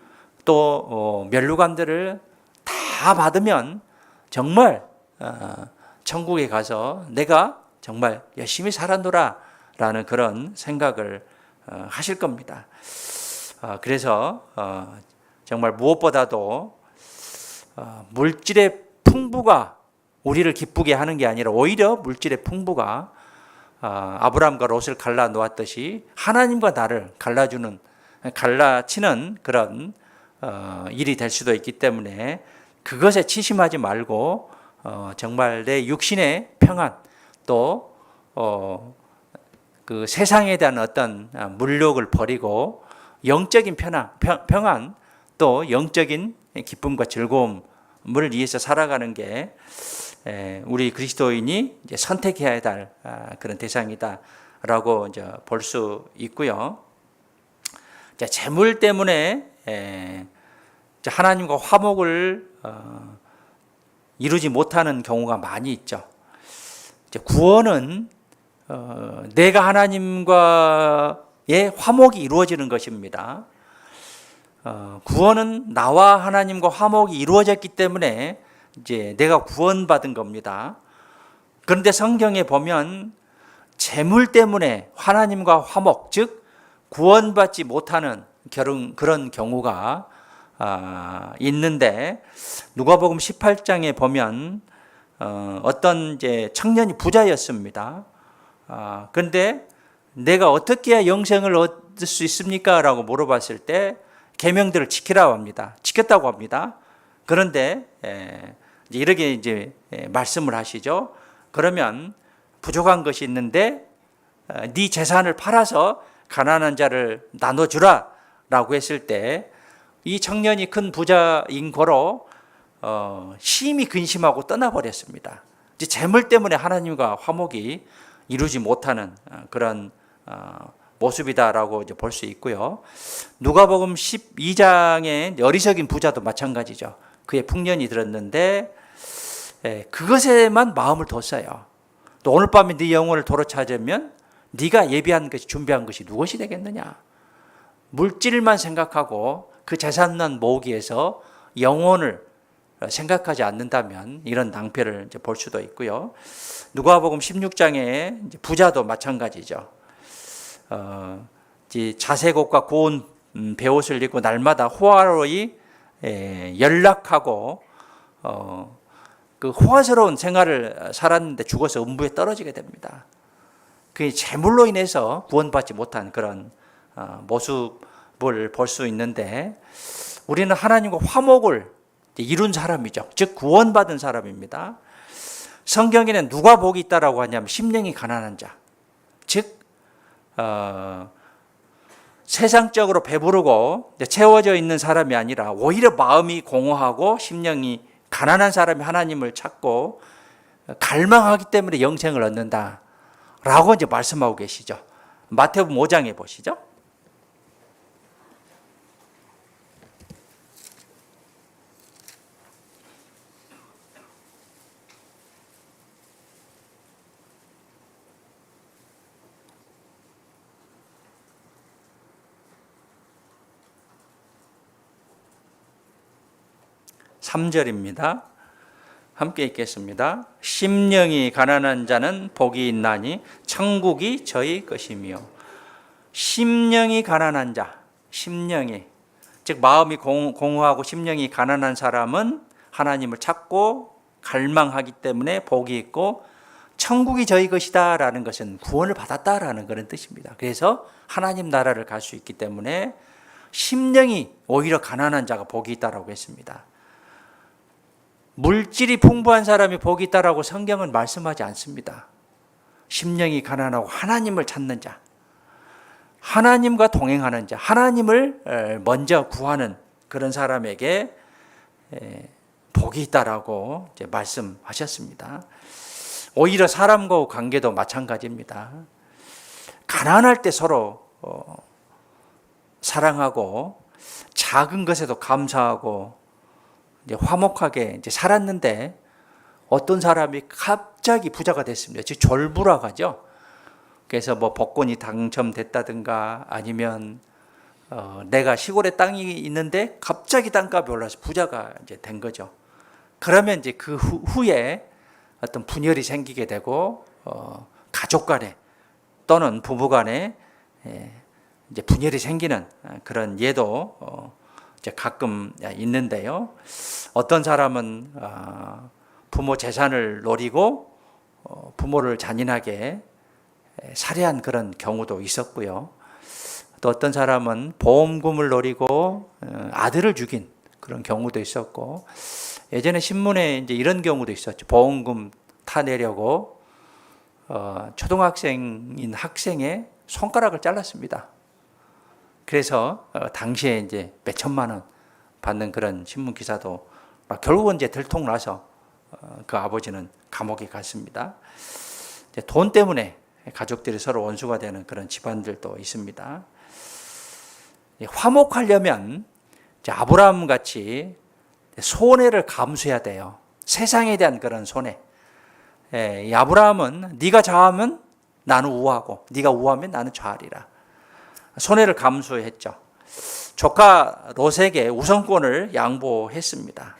또 면류관들을 다 받으면 정말 천국에 가서 내가 정말 열심히 살았노라 라는 그런 생각을 하실 겁니다. 그래서 정말 무엇보다도 물질의 풍부가 우리를 기쁘게 하는 게 아니라 오히려 물질의 풍부가 아브라함과 롯을 갈라 놓았듯이 하나님과 나를 갈라치는 그런 일이 될 수도 있기 때문에 그것에 치심하지 말고 정말 내 육신의 평안 또 그 세상에 대한 어떤 물욕을 버리고 영적인 평안 또 영적인 기쁨과 즐거움을 위해서 살아가는 게 우리 그리스도인이 이제 선택해야 될 그런 대상이다라고 이제 볼 수 있고요. 재물 때문에 하나님과 화목을 이루지 못하는 경우가 많이 있죠. 구원은 내가 하나님과의 화목이 이루어지는 것입니다. 구원은 나와 하나님과 화목이 이루어졌기 때문에 이제 내가 구원받은 겁니다. 그런데 성경에 보면 재물 때문에 하나님과 화목, 즉 구원받지 못하는 그런 경우가 있는데, 누가복음 18장에 보면 어떤 이제 청년이 부자였습니다. 그런데 내가 어떻게 해야 영생을 얻을 수 있습니까? 라고 물어봤을 때 계명들을 지키라고 합니다. 지켰다고 합니다. 그런데 이렇게 이제 말씀을 하시죠. 그러면 부족한 것이 있는데 네 재산을 팔아서 가난한 자를 나눠주라 라고 했을 때 이 청년이 큰 부자인 거로 심히 근심하고 떠나버렸습니다. 이제 재물 때문에 하나님과 화목이 이루지 못하는 그런 모습이다라고 이제 볼 수 있고요. 누가복음 12장의 어리석인 부자도 마찬가지죠. 그의 풍년이 들었는데 그것에만 마음을 뒀어요. 또 오늘 밤에 네 영혼을 도로 찾으면 네가 예비한 것이 준비한 것이 무엇이 되겠느냐. 물질만 생각하고 그 재산만 모으기 위해서 영혼을 생각하지 않는다면 이런 낭패를 이제 볼 수도 있고요. 누가복음 16장에 부자도 마찬가지죠. 자색옷과 고운 베옷을 입고 날마다 호화로이 연락하고 그 호화스러운 생활을 살았는데 죽어서 음부에 떨어지게 됩니다. 그 재물로 인해서 구원받지 못한 그런 모습을 볼 수 있는데, 우리는 하나님과 화목을 이룬 사람이죠. 즉 구원받은 사람입니다. 성경에는 누가 복이 있다라고 하냐면 심령이 가난한 자, 즉 세상적으로 배부르고 채워져 있는 사람이 아니라 오히려 마음이 공허하고 심령이 가난한 사람이 하나님을 찾고 갈망하기 때문에 영생을 얻는다라고 이제 말씀하고 계시죠. 마태복음 5장에 보시죠. 3절입니다. 함께 읽겠습니다. 심령이 가난한 자는 복이 있나니 천국이 저희 것이며. 심령이 가난한 자, 심령이, 즉 마음이 공허하고 심령이 가난한 사람은 하나님을 찾고 갈망하기 때문에 복이 있고, 천국이 저희 것이다 라는 것은 구원을 받았다라는 그런 뜻입니다. 그래서 하나님 나라를 갈 수 있기 때문에 심령이 오히려 가난한 자가 복이 있다라고 했습니다. 물질이 풍부한 사람이 복이 있다라고 성경은 말씀하지 않습니다. 심령이 가난하고 하나님을 찾는 자, 하나님과 동행하는 자, 하나님을 먼저 구하는 그런 사람에게 복이 있다라고 이제 말씀하셨습니다. 오히려 사람과 관계도 마찬가지입니다. 가난할 때 서로 사랑하고 작은 것에도 감사하고 이제 화목하게 이제 살았는데, 어떤 사람이 갑자기 부자가 됐습니다. 즉 졸부라고 하죠. 그래서 뭐 복권이 당첨됐다든가 아니면 내가 시골에 땅이 있는데 갑자기 땅값이 올라서 부자가 이제 된 거죠. 그러면 이제 그 후에 어떤 분열이 생기게 되고 가족 간에 또는 부부 간에 이제 분열이 생기는 그런 예도 이제 가끔 있는데요. 어떤 사람은 부모 재산을 노리고 부모를 잔인하게 살해한 그런 경우도 있었고요. 또 어떤 사람은 보험금을 노리고 아들을 죽인 그런 경우도 있었고, 예전에 신문에 이제 이런 경우도 있었죠. 보험금 타내려고 초등학생인 학생의 손가락을 잘랐습니다. 그래서 당시에 이제 몇 천만 원 받는 그런 신문 기사도 결국은 이제 들통나서 그 아버지는 감옥에 갔습니다. 돈 때문에 가족들이 서로 원수가 되는 그런 집안들도 있습니다. 화목하려면 아브라함 같이 손해를 감수해야 돼요. 세상에 대한 그런 손해. 이 아브라함은 네가 좌하면 나는 우하고 네가 우하면 나는 좌하리라. 손해를 감수했죠. 조카 롯에게 우선권을 양보했습니다.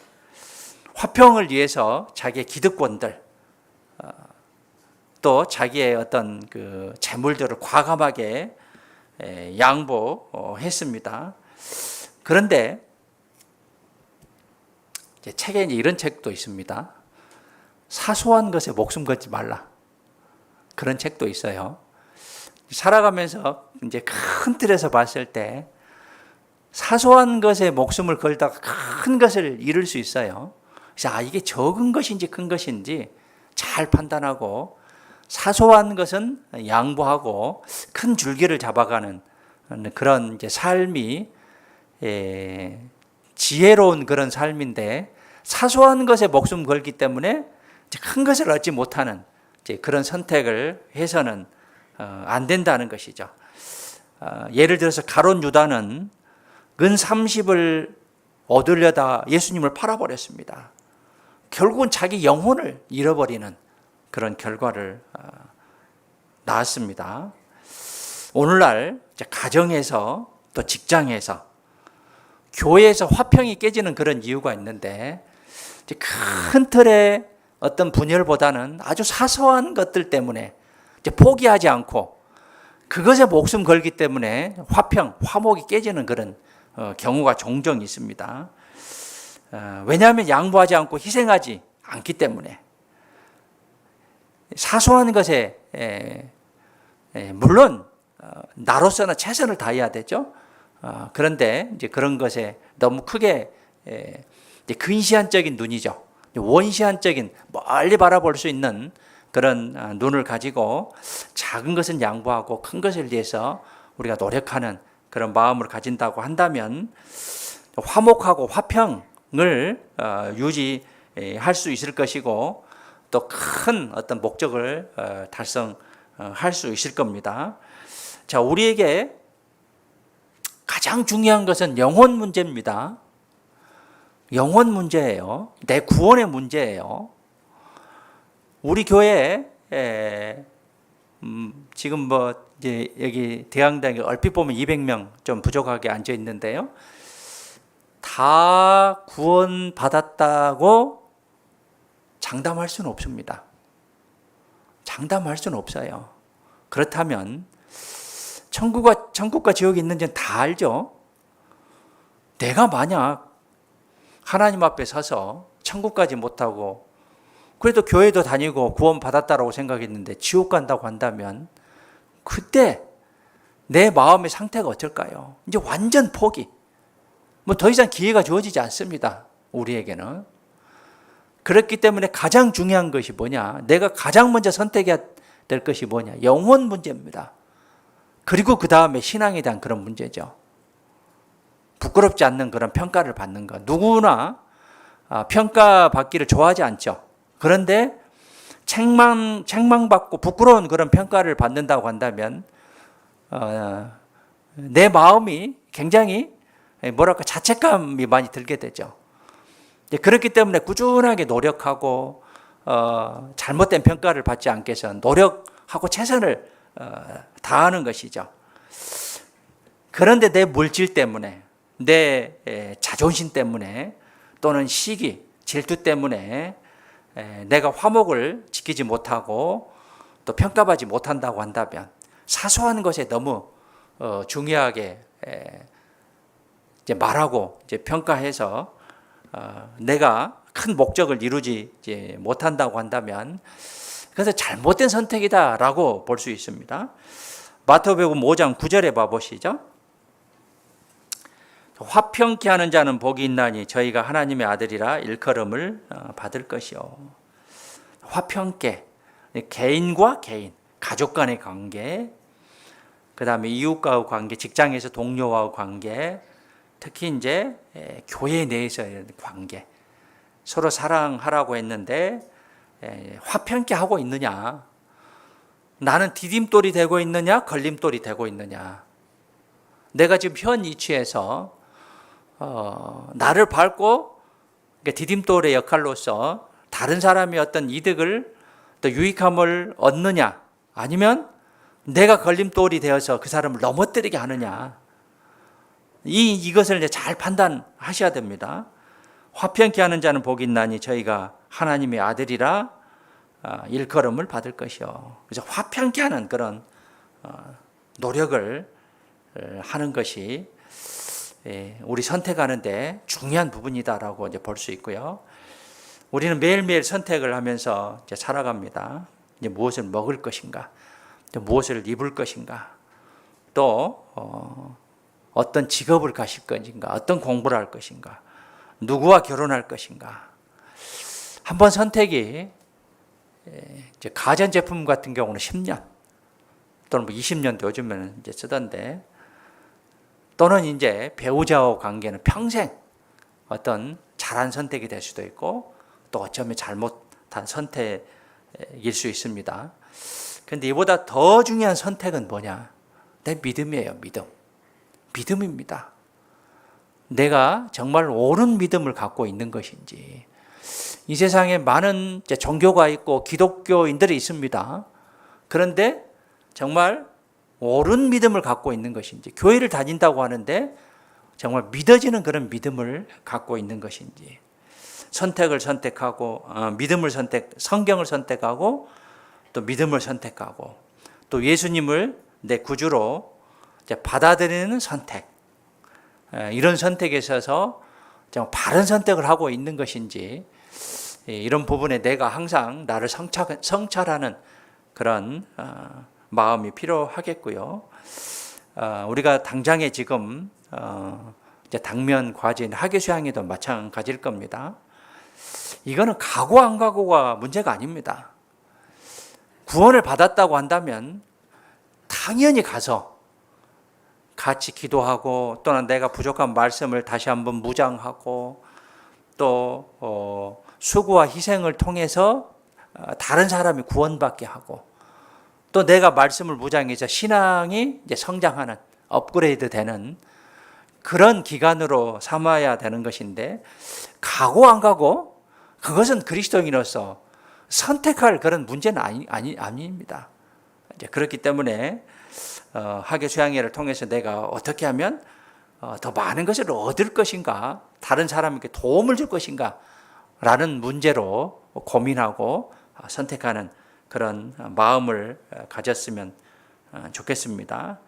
화평을 위해서 자기의 기득권들 또 자기의 어떤 그 재물들을 과감하게 양보했습니다. 그런데 책에 이런 책도 있습니다. 사소한 것에 목숨 걸지 말라. 그런 책도 있어요. 살아가면서 이제 큰 틀에서 봤을 때 사소한 것에 목숨을 걸다가 큰 것을 이룰 수 있어요. 그래서 이게 적은 것인지 큰 것인지 잘 판단하고 사소한 것은 양보하고 큰 줄기를 잡아가는 그런 이제 삶이 지혜로운 그런 삶인데 사소한 것에 목숨 걸기 때문에 큰 것을 얻지 못하는 그런 선택을 해서는 안 된다는 것이죠. 예를 들어서 가룟 유다는 은 30을 얻으려다 예수님을 팔아버렸습니다. 결국은 자기 영혼을 잃어버리는 그런 결과를 낳았습니다. 오늘날 가정에서 또 직장에서 교회에서 화평이 깨지는 그런 이유가 있는데 큰 틀의 어떤 분열보다는 아주 사소한 것들 때문에 포기하지 않고 그것에 목숨 걸기 때문에 화평, 화목이 깨지는 그런 경우가 종종 있습니다. 왜냐하면 양보하지 않고 희생하지 않기 때문에 사소한 것에 물론 나로서는 최선을 다해야 되죠. 그런데 이제 그런 것에 너무 크게 근시안적인 눈이죠. 원시안적인 멀리 바라볼 수 있는 그런 눈을 가지고 작은 것은 양보하고 큰 것을 위해서 우리가 노력하는 그런 마음을 가진다고 한다면 화목하고 화평을 유지할 수 있을 것이고 또 큰 어떤 목적을 달성할 수 있을 겁니다. 자, 우리에게 가장 중요한 것은 영혼 문제입니다. 영혼 문제예요. 내 구원의 문제예요. 우리 교회에 지금 이제 여기 대강당에 얼핏 보면 200명 좀 부족하게 앉아 있는데요. 다 구원 받았다고 장담할 수는 없습니다. 장담할 수는 없어요. 그렇다면 천국과 지옥이 있는지는 다 알죠. 내가 만약 하나님 앞에 서서 천국까지 못하고 그래도 교회도 다니고 구원 받았다라고 생각했는데 지옥 간다고 한다면 그때 내 마음의 상태가 어떨까요? 이제 완전 포기. 더 이상 기회가 주어지지 않습니다. 우리에게는. 그렇기 때문에 가장 중요한 것이 뭐냐? 내가 가장 먼저 선택해야 될 것이 뭐냐? 영혼 문제입니다. 그리고 그 다음에 신앙에 대한 그런 문제죠. 부끄럽지 않는 그런 평가를 받는 것. 누구나 평가받기를 좋아하지 않죠. 그런데 책망받고 부끄러운 그런 평가를 받는다고 한다면 내 마음이 굉장히 자책감이 많이 들게 되죠. 그렇기 때문에 꾸준하게 노력하고 잘못된 평가를 받지 않기 위해서 노력하고 최선을 다하는 것이죠. 그런데 내 물질 때문에 내 자존심 때문에 또는 시기, 질투 때문에 내가 화목을 지키지 못하고 또 평가받지 못한다고 한다면 사소한 것에 너무 중요하게 이제 말하고 이제 평가해서 내가 큰 목적을 이루지 못한다고 한다면 그래서 잘못된 선택이다라고 볼 수 있습니다. 마태복음 5장 9절에 봐보시죠. 화평케 하는 자는 복이 있나니 저희가 하나님의 아들이라 일컬음을 받을 것이요. 화평케 개인과 개인, 가족 간의 관계, 그 다음에 이웃과의 관계, 직장에서 동료와의 관계, 특히 이제 교회 내에서의 관계, 서로 사랑하라고 했는데 화평케 하고 있느냐, 나는 디딤돌이 되고 있느냐, 걸림돌이 되고 있느냐. 내가 지금 현 위치에서 나를 밟고 디딤돌의 역할로서 다른 사람이 어떤 이득을 또 유익함을 얻느냐, 아니면 내가 걸림돌이 되어서 그 사람을 넘어뜨리게 하느냐. 이것을 이제 잘 판단하셔야 됩니다. 화평케 하는 자는 복이 있나니 저희가 하나님의 아들이라 일컬음을 받을 것이요. 그래서 화평케 하는 그런 노력을 하는 것이 우리 선택하는데 중요한 부분이다라고 이제 볼 수 있고요. 우리는 매일매일 선택을 하면서 이제 살아갑니다. 이제 무엇을 먹을 것인가, 또 무엇을 입을 것인가, 또 어떤 직업을 가실 것인가, 어떤 공부를 할 것인가, 누구와 결혼할 것인가. 한번 선택이 이제 가전제품 같은 경우는 10년 또는 뭐 20년도 요즘에는 이제 쓰던데, 또는 이제 배우자와 관계는 평생 어떤 잘한 선택이 될 수도 있고 또 어쩌면 잘못한 선택일 수 있습니다. 그런데 이보다 더 중요한 선택은 뭐냐? 내 믿음이에요. 믿음입니다. 내가 정말 옳은 믿음을 갖고 있는 것인지. 이 세상에 많은 종교가 있고 기독교인들이 있습니다. 그런데 정말 옳은 믿음을 갖고 있는 것인지, 교회를 다닌다고 하는데 정말 믿어지는 그런 믿음을 갖고 있는 것인지, 선택을 선택하고 성경을 선택하고 또 믿음을 선택하고 또 예수님을 내 구주로 받아들이는 선택, 이런 선택에 있어서 바른 선택을 하고 있는 것인지, 이런 부분에 내가 항상 나를 성찰하는 그런 마음이 필요하겠고요. 우리가 당장에 지금 이제 당면 과제인 학예수양에도 마찬가지일 겁니다. 이거는 가고 안 가고가 문제가 아닙니다. 구원을 받았다고 한다면 당연히 가서 같이 기도하고, 또는 내가 부족한 말씀을 다시 한번 무장하고, 또 수고와 희생을 통해서 다른 사람이 구원받게 하고, 또 내가 말씀을 무장해서 신앙이 이제 성장하는, 업그레이드 되는 그런 기간으로 삼아야 되는 것인데, 가고 안 가고 그것은 그리스도인으로서 선택할 그런 문제는 아닙니다. 이제 그렇기 때문에 학예수양회를 통해서 내가 어떻게 하면 더 많은 것을 얻을 것인가, 다른 사람에게 도움을 줄 것인가 라는 문제로 고민하고 선택하는 그런 마음을 가졌으면 좋겠습니다.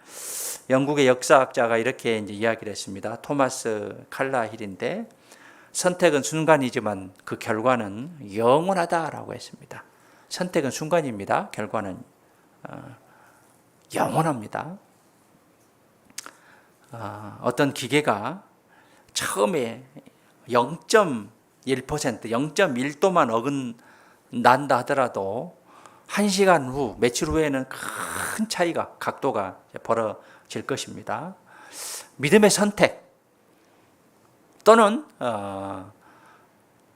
영국의 역사학자가 이렇게 이제 이야기를 했습니다. 토마스 칼라힐인데, 선택은 순간이지만 그 결과는 영원하다라고 했습니다. 선택은 순간입니다. 결과는 영원합니다. 어떤 기계가 처음에 0.1%, 0.1도만 어긋난다 하더라도 1시간 후, 며칠 후에는 큰 차이가, 각도가 벌어질 것입니다. 믿음의 선택 또는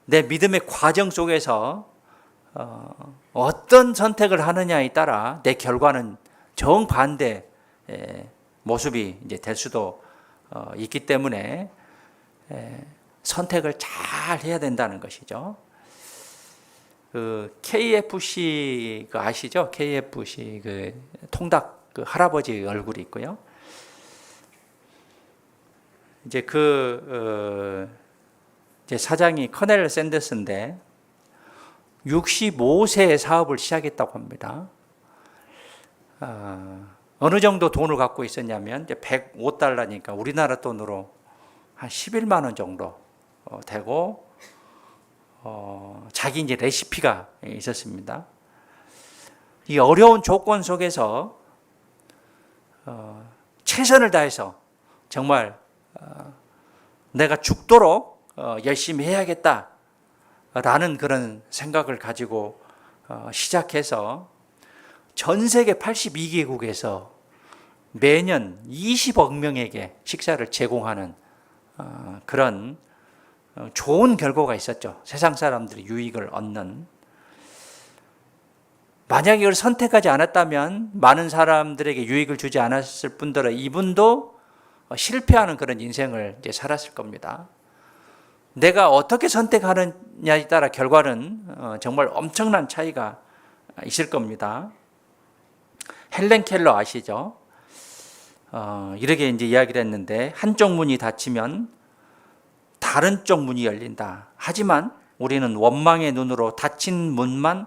내 믿음의 과정 속에서 어떤 선택을 하느냐에 따라 내 결과는 정반대 모습이 이제 될 수도 있기 때문에 선택을 잘 해야 된다는 것이죠. 그 KFC 그 아시죠? KFC 그 통닭 그 할아버지 얼굴이 있고요. 이제 이제 사장이 커넬 샌더스인데 65세에 사업을 시작했다고 합니다. 어느 정도 돈을 갖고 있었냐면 이제 $105니까 우리나라 돈으로 한 11만 원 정도 되고, 자기 이제 레시피가 있었습니다. 이 어려운 조건 속에서 최선을 다해서 정말 내가 죽도록 열심히 해야겠다라는 그런 생각을 가지고 시작해서 전 세계 82개국에서 매년 20억 명에게 식사를 제공하는 그런 좋은 결과가 있었죠. 세상 사람들이 유익을 얻는. 만약에 이걸 선택하지 않았다면 많은 사람들에게 유익을 주지 않았을 뿐더러 이분도 실패하는 그런 인생을 이제 살았을 겁니다. 내가 어떻게 선택하느냐에 따라 결과는 정말 엄청난 차이가 있을 겁니다. 헬렌 켈러 아시죠? 이렇게 이제 이야기를 했는데, 한쪽 문이 닫히면 다른 쪽 문이 열린다. 하지만 우리는 원망의 눈으로 닫힌 문만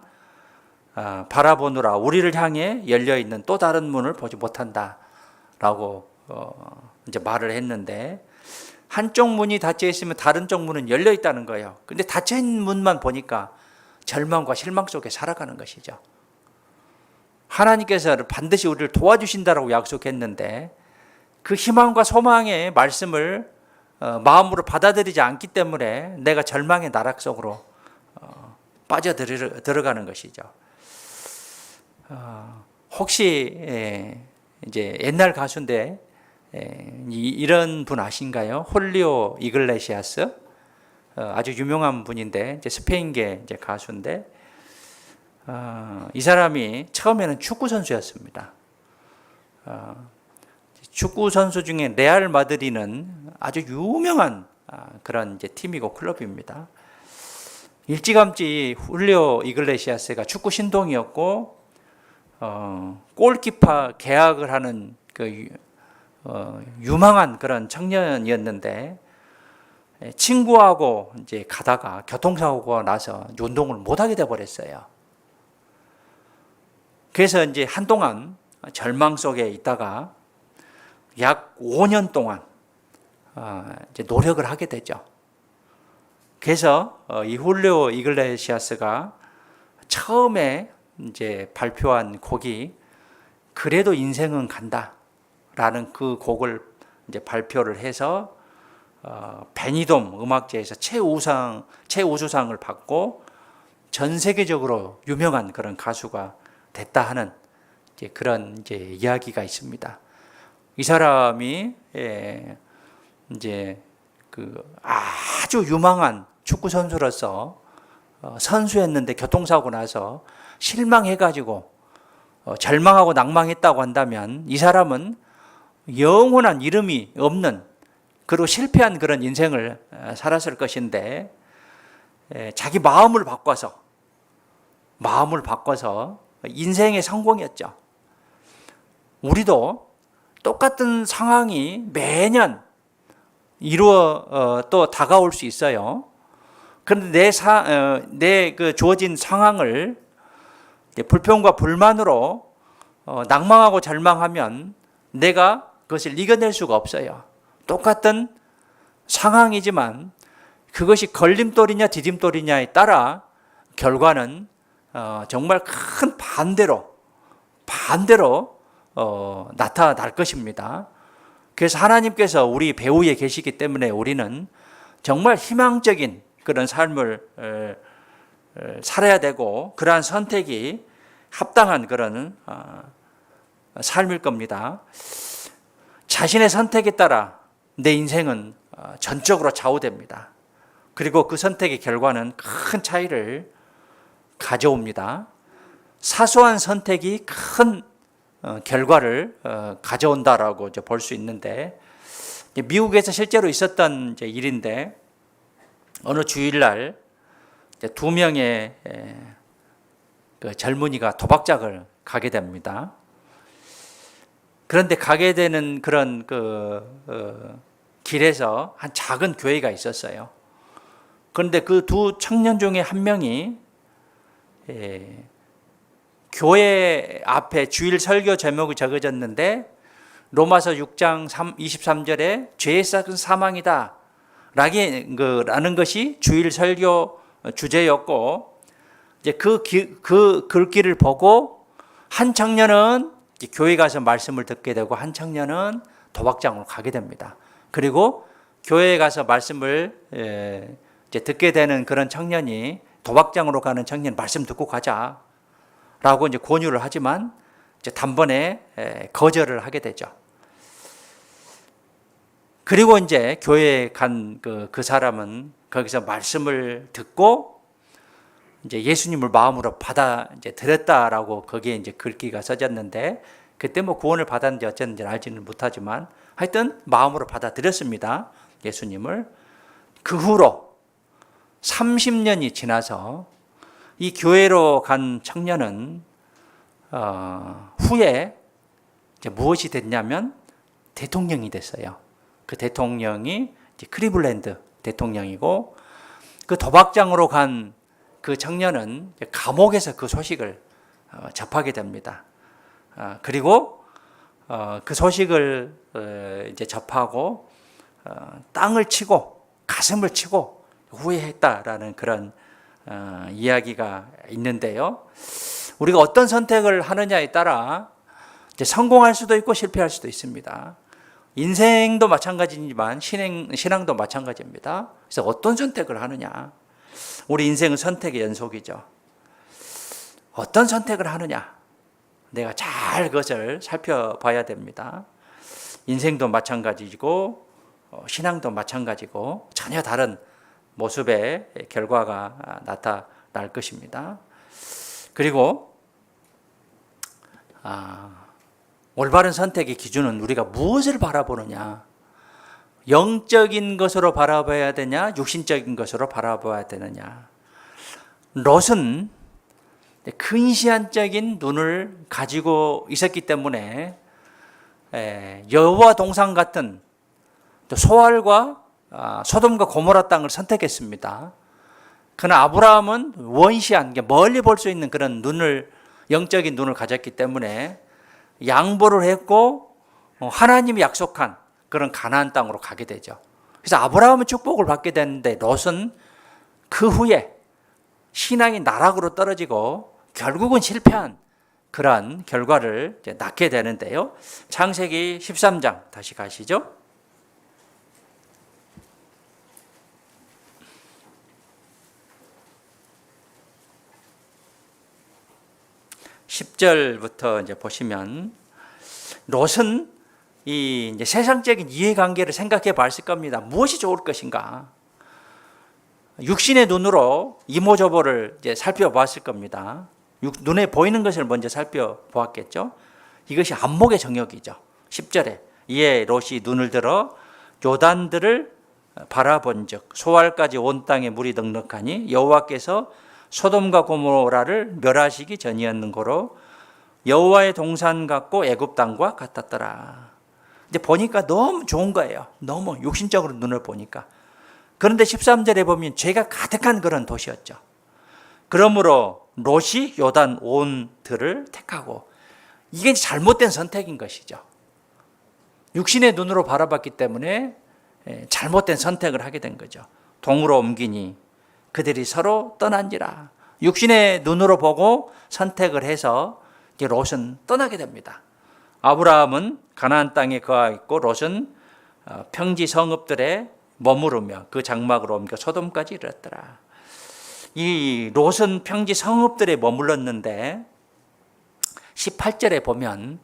바라보느라 우리를 향해 열려 있는 또 다른 문을 보지 못한다라고 이제 말을 했는데, 한쪽 문이 닫혀 있으면 다른 쪽 문은 열려 있다는 거예요. 근데 닫혀 있는 문만 보니까 절망과 실망 속에 살아가는 것이죠. 하나님께서 반드시 우리를 도와주신다라고 약속했는데 그 희망과 소망의 말씀을 마음으로 받아들이지 않기 때문에 내가 절망의 나락 속으로 빠져 들어가는 것이죠. 혹시 이제 옛날 가수인데 이런 분 아신가요? 홀리오 이글레시아스, 아주 유명한 분인데 이제 스페인계 이제 가수인데 이 사람이 처음에는 축구 선수였습니다. 축구 선수 중에 레알 마드리드는 아주 유명한 그런 이제 팀이고 클럽입니다. 일찌감치 훌리오 이글레시아스가 축구 신동이었고 골키퍼 계약을 하는 그 유망한 그런 청년이었는데 친구하고 이제 가다가 교통사고가 나서 운동을 못하게 돼 버렸어요. 그래서 이제 한동안 절망 속에 있다가 약 5년 동안 이제 노력을 하게 되죠. 그래서 이 훌리오 이글레시아스가 처음에 이제 발표한 곡이 그래도 인생은 간다라는 그 곡을 이제 발표를 해서 베니돔 음악제에서 최우수상을 받고 전 세계적으로 유명한 그런 가수가 됐다 하는 이제 그런 이제 이야기가 있습니다. 이 사람이 이제 그 아주 유망한 축구 선수로서 선수였는데 교통사고 나서 실망해가지고 절망하고 낭망했다고 한다면 이 사람은 영원한 이름이 없는 그리고 실패한 그런 인생을 살았을 것인데 자기 마음을 바꿔서 인생의 성공이었죠. 우리도 똑같은 상황이 매년 또 다가올 수 있어요. 그런데 내 그 주어진 상황을 불평과 불만으로 낭망하고 절망하면 내가 그것을 이겨낼 수가 없어요. 똑같은 상황이지만 그것이 걸림돌이냐 디딤돌이냐에 따라 결과는 정말 큰 반대로 나타날 것입니다. 그래서 하나님께서 우리 배후에 계시기 때문에 우리는 정말 희망적인 그런 삶을 살아야 되고 그러한 선택이 합당한 그런 삶일 겁니다. 자신의 선택에 따라 내 인생은 전적으로 좌우됩니다. 그리고 그 선택의 결과는 큰 차이를 가져옵니다. 사소한 선택이 큰 결과를 가져온다라고 볼 수 있는데, 미국에서 실제로 있었던 일인데 어느 주일날 두 명의 그 젊은이가 도박장을 가게 됩니다. 그런데 가게 되는 그런 길에서 한 작은 교회가 있었어요. 그런데 그 두 청년 중에 한 명이 교회 앞에 주일 설교 제목이 적어졌는데 로마서 6장 23절에 죄의 싹은 사망이다 라는 것이 주일 설교 주제였고, 이제 그 글귀를 보고 한 청년은 교회 가서 말씀을 듣게 되고 한 청년은 도박장으로 가게 됩니다. 그리고 교회에 가서 말씀을 이제 듣게 되는 그런 청년이 도박장으로 가는 청년 말씀 듣고 가자. 라고 이제 권유를 하지만 이제 단번에 거절을 하게 되죠. 그리고 이제 교회에 간 그 사람은 거기서 말씀을 듣고 이제 예수님을 마음으로 받아 이제 들었다라고 거기에 이제 글귀가 써졌는데, 그때 뭐 구원을 받았는지 어쨌는지 알지는 못하지만 하여튼 마음으로 받아들였습니다, 예수님을. 그 후로 30년이 지나서 이 교회로 간 청년은 후에 이제 무엇이 됐냐면 대통령이 됐어요. 그 대통령이 이제 클리블랜드 대통령이고, 그 도박장으로 간 그 청년은 감옥에서 그 소식을 접하게 됩니다. 그리고 그 소식을 이제 접하고 땅을 치고 가슴을 치고 후회했다라는 그런 이야기가 있는데요. 우리가 어떤 선택을 하느냐에 따라 이제 성공할 수도 있고 실패할 수도 있습니다. 인생도 마찬가지지만 신앙도 마찬가지입니다. 그래서 어떤 선택을 하느냐. 우리 인생은 선택의 연속이죠. 어떤 선택을 하느냐. 내가 잘 그것을 살펴봐야 됩니다. 인생도 마찬가지고 신앙도 마찬가지고 전혀 다른 모습의 결과가 나타날 것입니다. 그리고 올바른 선택의 기준은 우리가 무엇을 바라보느냐, 영적인 것으로 바라봐야 되냐, 육신적인 것으로 바라봐야 되느냐. 롯은 근시안적인 눈을 가지고 있었기 때문에 여호와 동산 같은 소알과 소돔과 고모라 땅을 선택했습니다. 그러나 아브라함은 원시한, 멀리 볼 수 있는 그런 눈을, 영적인 눈을 가졌기 때문에 양보를 했고 하나님이 약속한 그런 가나안 땅으로 가게 되죠. 그래서 아브라함은 축복을 받게 되는데 롯은 그 후에 신앙이 나락으로 떨어지고 결국은 실패한 그러한 결과를 낳게 되는데요. 창세기 13장 다시 가시죠. 10절부터 이제 보시면 롯은 이 이제 세상적인 이해관계를 생각해 봤을 겁니다. 무엇이 좋을 것인가? 육신의 눈으로 이모저모를 이제 살펴봤을 겁니다. 눈에 보이는 것을 먼저 살펴보았겠죠. 이것이 안목의 정욕이죠. 10절에 이에 롯이 눈을 들어 요단들을 바라본즉 소알까지 온 땅에 물이 넉넉하니 여호와께서 소돔과 고모라를 멸하시기 전이었는고로 여호와의 동산 같고 애굽 땅과 같았더라. 이제 보니까 너무 좋은 거예요. 너무 육신적으로 눈을 보니까. 그런데 13절에 보면 죄가 가득한 그런 도시였죠. 그러므로 롯이 요단 온 들을 택하고, 이게 잘못된 선택인 것이죠. 육신의 눈으로 바라봤기 때문에 잘못된 선택을 하게 된 거죠. 동으로 옮기니 그들이 서로 떠난지라. 육신의 눈으로 보고 선택을 해서 이제 롯은 떠나게 됩니다. 아브라함은 가나안 땅에 거하였고 롯은 평지 성읍들에 머무르며 그 장막으로 옮겨 소돔까지 이르렀더라. 이 롯은 평지 성읍들에 머물렀는데 18절에 보면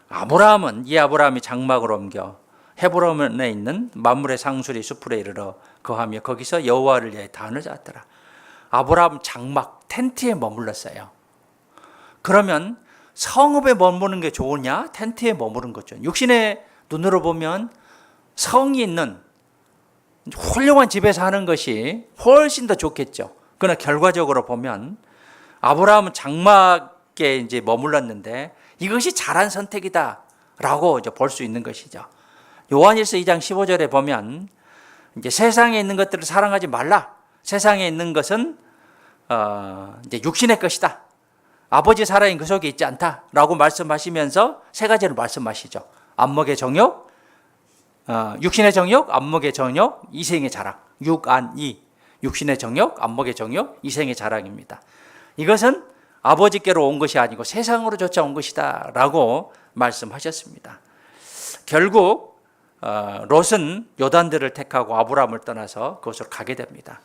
아브라함이 장막으로 옮겨 헤브론에 있는 만물의 상수리 숲으로 이르러 거하며 거기서 여호와를 위해 단을 쌓았더라. 아브라함 장막 텐트에 머물렀어요. 그러면 성읍에 머무는 게 좋으냐, 텐트에 머무는 거죠. 육신의 눈으로 보면 성이 있는 훌륭한 집에서 하는 것이 훨씬 더 좋겠죠. 그러나 결과적으로 보면 아브라함은 장막에 이제 머물렀는데 이것이 잘한 선택이다라고 이제 볼 수 있는 것이죠. 요한일서 2장 15절에 보면 이제 세상에 있는 것들을 사랑하지 말라. 세상에 있는 것은 이제 육신의 것이다. 아버지 살아있는 그 속에 있지 않다라고 말씀하시면서 세 가지를 말씀하시죠. 안목의 정욕, 육신의 정욕, 안목의 정욕, 이생의 자랑. 육안이, 육신의 정욕, 안목의 정욕, 이생의 자랑입니다. 이것은 아버지께로 온 것이 아니고 세상으로 쫓아온 것이다 라고 말씀하셨습니다. 결국 롯은 요단들을 택하고 아브라함을 떠나서 그곳으로 가게 됩니다.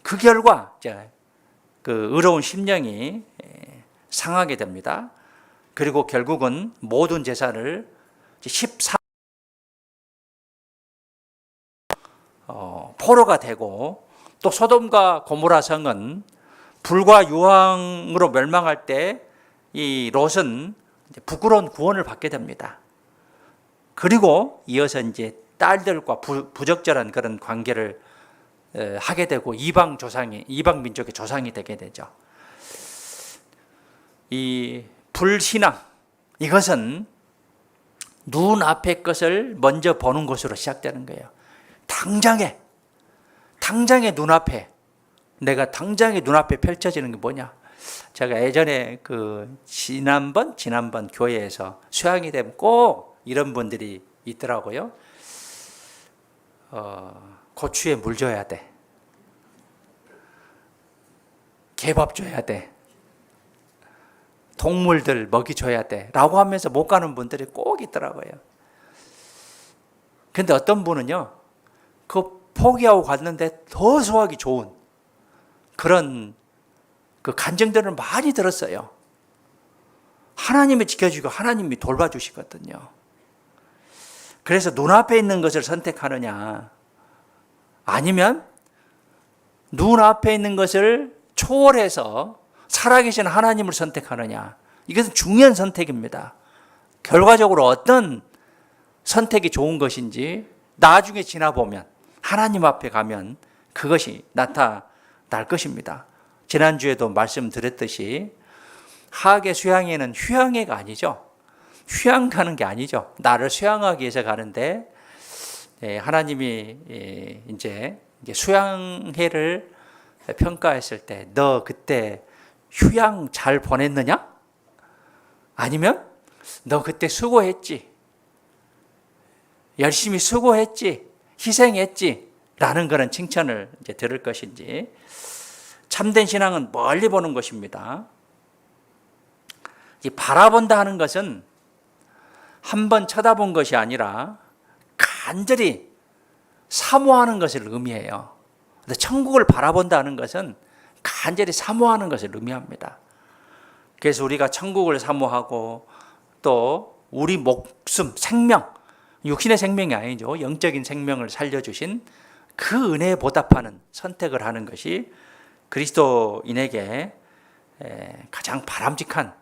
그 결과 그 의로운 심령이 상하게 됩니다. 그리고 결국은 모든 재산을 14 포로가 되고, 또 소돔과 고모라 성은 불과 유황으로 멸망할 때 이 롯은 부끄러운 구원을 받게 됩니다. 그리고 이어서 이제 딸들과 부적절한 그런 관계를 하게 되고 이방 민족의 조상이 되게 되죠. 이 불신앙, 이것은 눈앞의 것을 먼저 보는 것으로 시작되는 거예요. 당장에 눈앞에, 내가 당장에 눈앞에 펼쳐지는 게 뭐냐? 제가 예전에 지난번 교회에서 수양이 되면 꼭 이런 분들이 있더라고요. 고추에 물 줘야 돼. 개밥 줘야 돼. 동물들 먹이 줘야 돼. 라고 하면서 못 가는 분들이 꼭 있더라고요. 근데 어떤 분은요, 포기하고 갔는데 더 소화하기 좋은 그런 간증들을 많이 들었어요. 하나님이 지켜주고 하나님이 돌봐주시거든요. 그래서 눈앞에 있는 것을 선택하느냐, 아니면 눈앞에 있는 것을 초월해서 살아계신 하나님을 선택하느냐, 이것은 중요한 선택입니다. 결과적으로 어떤 선택이 좋은 것인지 나중에 지나보면, 하나님 앞에 가면 그것이 나타날 것입니다. 지난주에도 말씀드렸듯이 하악의 수양회는 휴양회가 아니죠. 휴양 가는 게 아니죠. 나를 수양하기 위해서 가는데, 하나님이 이제 수양회를 평가했을 때 너 그때 휴양 잘 보냈느냐? 아니면 너 그때 수고했지, 열심히 수고했지, 희생했지 라는 그런 칭찬을 이제 들을 것인지. 참된 신앙은 멀리 보는 것입니다. 이 바라본다 하는 것은 한번 쳐다본 것이 아니라 간절히 사모하는 것을 의미해요. 근데 천국을 바라본다 하는 것은 간절히 사모하는 것을 의미합니다. 그래서 우리가 천국을 사모하고, 또 우리 목숨, 생명, 육신의 생명이 아니죠, 영적인 생명을 살려주신 그 은혜에 보답하는 선택을 하는 것이 그리스도인에게 가장 바람직한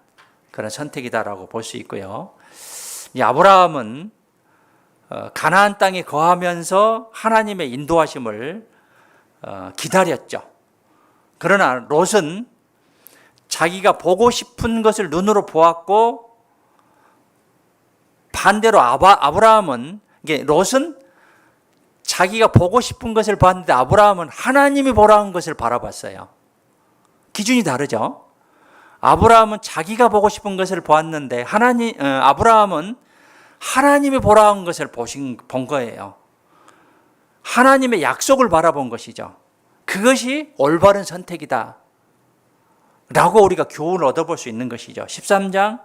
그런 선택이다라고 볼 수 있고요. 이 아브라함은 가나안 땅에 거하면서 하나님의 인도하심을 기다렸죠. 그러나 롯은 자기가 보고 싶은 것을 눈으로 보았고, 반대로 아브라함은, 롯은 자기가 보고 싶은 것을 봤는데 아브라함은 하나님이 보라는 것을 바라봤어요. 기준이 다르죠. 아브라함은 자기가 보고 싶은 것을 보았는데 아브라함은 하나님이 보라는 것을 본 거예요. 하나님의 약속을 바라본 것이죠. 그것이 올바른 선택이다 라고 우리가 교훈을 얻어볼 수 있는 것이죠. 13장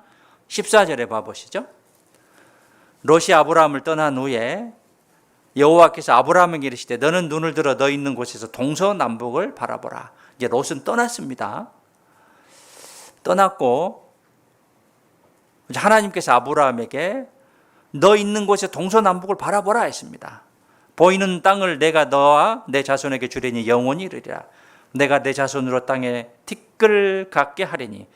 14절에 봐보시죠. 롯이 아브라함을 떠난 후에 여호와께서 아브라함에게 이르시되 너는 눈을 들어 너 있는 곳에서 동서남북을 바라보라. 이제 롯은 떠났습니다. 떠났고 하나님께서 아브라함에게 너 있는 곳에 동서남북을 바라보라 했습니다. 보이는 땅을 내가 너와 내 자손에게 주리니 영원히 이르리라. 내가 내 자손으로 땅에 티끌 같게 하리니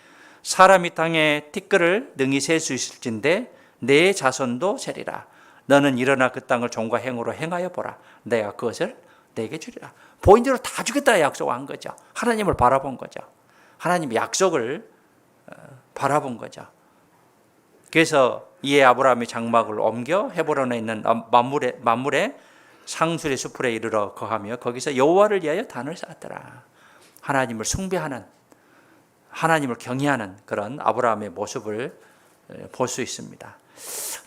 사람이 땅에 티끌을 능히 셀 수 있을진데 내 자손도 세리라. 너는 일어나 그 땅을 종과 행으로 행하여 보라. 내가 그것을 내게 주리라. 보인 대로 다 주겠다 약속한 거죠. 하나님을 바라본 거죠. 하나님의 약속을 바라본 거죠. 그래서 이에 아브라함이 장막을 옮겨 헤브론에 있는 만물의 상수리 수풀에 이르러 거하며 거기서 여호와를 위하여 단을 쌓았더라. 하나님을 숭배하는, 하나님을 경외하는 그런 아브라함의 모습을 볼 수 있습니다.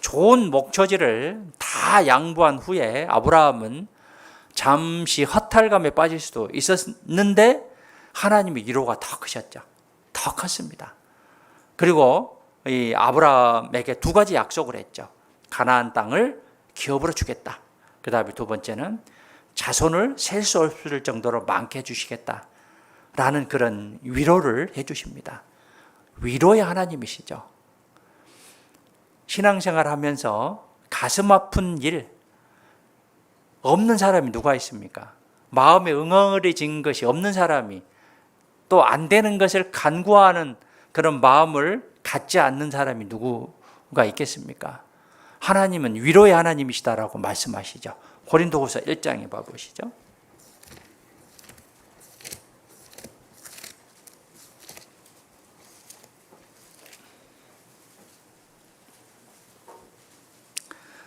좋은 목초지를 다 양보한 후에 아브라함은 잠시 허탈감에 빠질 수도 있었는데 하나님의 위로가 더 크셨죠. 더 컸습니다. 그리고 이 아브라함에게 두 가지 약속을 했죠. 가나안 땅을 기업으로 주겠다. 그 다음에 두 번째는 자손을 셀 수 없을 정도로 많게 해주시겠다 라는 그런 위로를 해 주십니다. 위로의 하나님이시죠. 신앙생활 하면서 가슴 아픈 일 없는 사람이 누가 있습니까? 마음에 응어리진 것이 없는 사람이, 또 안 되는 것을 간구하는 그런 마음을 갖지 않는 사람이 누구가 있겠습니까? 하나님은 위로의 하나님이시다라고 말씀하시죠. 고린도후서 1장에 봐보시죠.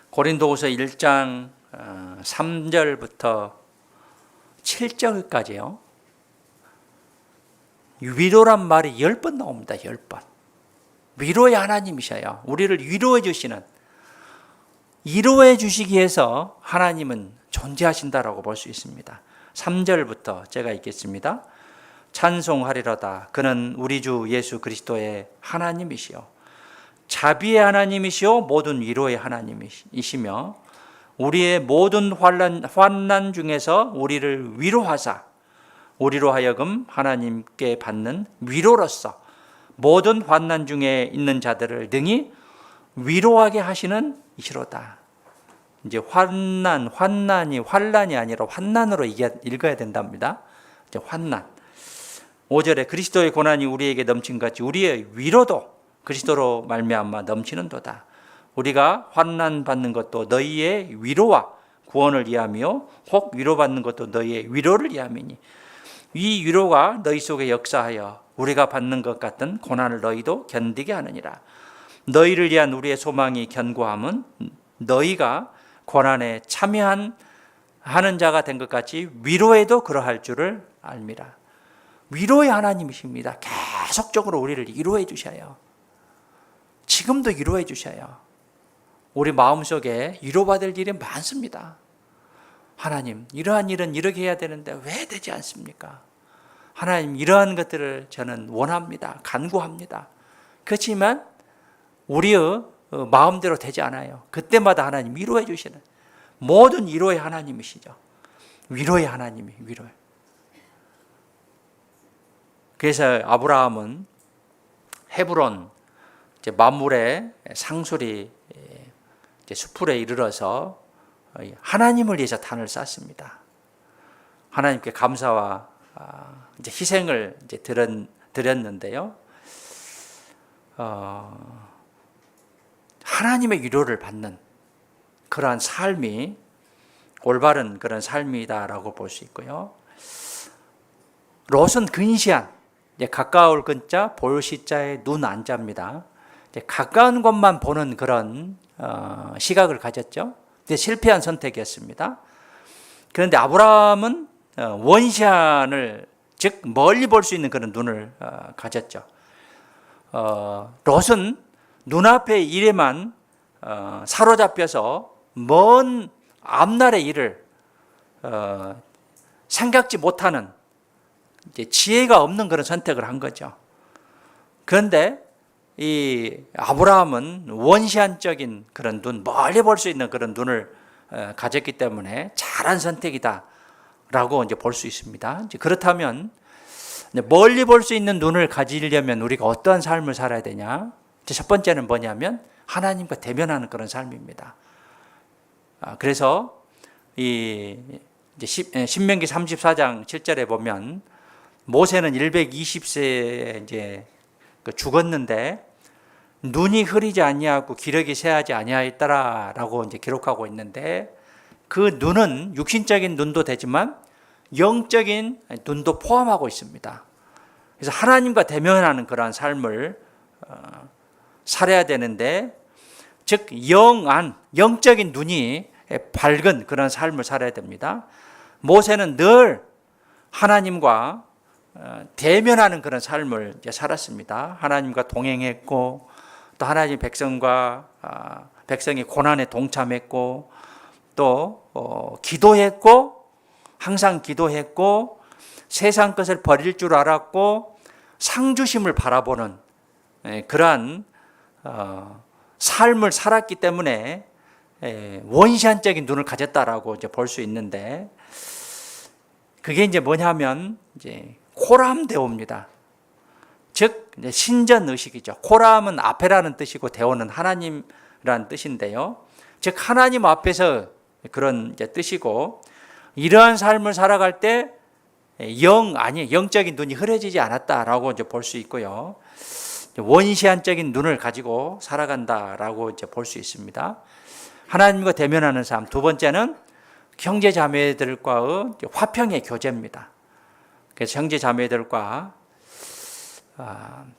고린도후서 1장 3절부터 7절까지요. 위로란 말이 10번 나옵니다. 10번. 위로의 하나님이셔요. 우리를 위로해 주시는, 위로해 주시기 위해서 하나님은 존재하신다라고 볼 수 있습니다. 3절부터 제가 읽겠습니다. 찬송하리로다. 그는 우리 주 예수 그리스도의 하나님이시요 자비의 하나님이시요 모든 위로의 하나님이시며 우리의 모든 환난 중에서 우리를 위로하사 우리로 하여금 하나님께 받는 위로로서 모든 환난 중에 있는 자들을 능히 위로하게 하시는 이시로다. 이제 환난이 아니라 환난으로 읽어야 된답니다. 이제 환난. 5절에 그리스도의 고난이 우리에게 넘친 같이 우리의 위로도 그리스도로 말미암아 넘치는도다. 우리가 환난 받는 것도 너희의 위로와 구원을 위하며 혹 위로받는 것도 너희의 위로를 위함이니 이 위로가 너희 속에 역사하여 우리가 받는 것 같은 고난을 너희도 견디게 하느니라. 너희를 위한 우리의 소망이 견고함은 너희가 고난에 참여하는 자가 된 것 같이 위로에도 그러할 줄을 알미라. 위로의 하나님이십니다. 계속적으로 우리를 위로해 주셔요. 지금도 위로해 주셔요. 우리 마음속에 위로받을 일이 많습니다. 하나님, 이러한 일은 이렇게 해야 되는데 왜 되지 않습니까? 하나님, 이러한 것들을 저는 원합니다. 간구합니다. 그렇지만 우리의 마음대로 되지 않아요. 그때마다 하나님 위로해 주시는 모든 위로의 하나님이시죠. 위로의 하나님이 위로해. 그래서 아브라함은 헤브론 만물의 상수리 수풀에 이르러서 하나님을 위해서 단을 쌓습니다. 하나님께 감사와 희생을 드렸는데요. 하나님의 위로를 받는 그러한 삶이 올바른 그런 삶이다라고 볼 수 있고요. 롯은 근시안, 가까울 근자 볼 시자의 눈 안자입니다. 가까운 것만 보는 그런 시각을 가졌죠. 실패한 선택이었습니다. 그런데 아브라함은 원시안을, 즉 멀리 볼 수 있는 그런 눈을 가졌죠. 롯은 눈앞의 일에만 사로잡혀서 먼 앞날의 일을 생각지 못하는 지혜가 없는 그런 선택을 한 거죠. 그런데 이 아브라함은 원시안적인 그런 눈, 멀리 볼 수 있는 그런 눈을 가졌기 때문에 잘한 선택이다라고 이제 볼 수 있습니다. 그렇다면 멀리 볼 수 있는 눈을 가지려면 우리가 어떠한 삶을 살아야 되냐? 첫 번째는 뭐냐면 하나님과 대면하는 그런 삶입니다. 그래서 이 신명기 34장 7절에 보면 모세는 120세에 이제 죽었는데 눈이 흐리지 아니하고 기력이 쇠하지 아니하였더라라고 이제 기록하고 있는데 그 눈은 육신적인 눈도 되지만 영적인 눈도 포함하고 있습니다. 그래서 하나님과 대면하는 그러한 삶을 살아야 되는데, 즉 영적인 눈이 밝은 그런 삶을 살아야 됩니다. 모세는 늘 하나님과 대면하는 그런 삶을 살았습니다. 하나님과 동행했고 또 하나님 백성이 고난에 동참했고 또 기도했고 항상 기도했고 세상 것을 버릴 줄 알았고 상주심을 바라보는 그러한 삶을 살았기 때문에 원시한적인 눈을 가졌다라고 이제 볼 수 있는데, 그게 이제 뭐냐면 이제 코람데오입니다. 즉 신전 의식이죠. 코람은 앞에라는 뜻이고 데오는 하나님이라는 뜻인데요. 즉 하나님 앞에서 그런 뜻이고, 이러한 삶을 살아갈 때 영적인 눈이 흐려지지 않았다라고 이제 볼 수 있고요. 원시한적인 눈을 가지고 살아간다라고 이제 볼 수 있습니다. 하나님과 대면하는 삶. 두 번째는 형제 자매들과의 화평의 교제입니다. 그래서 형제 자매들과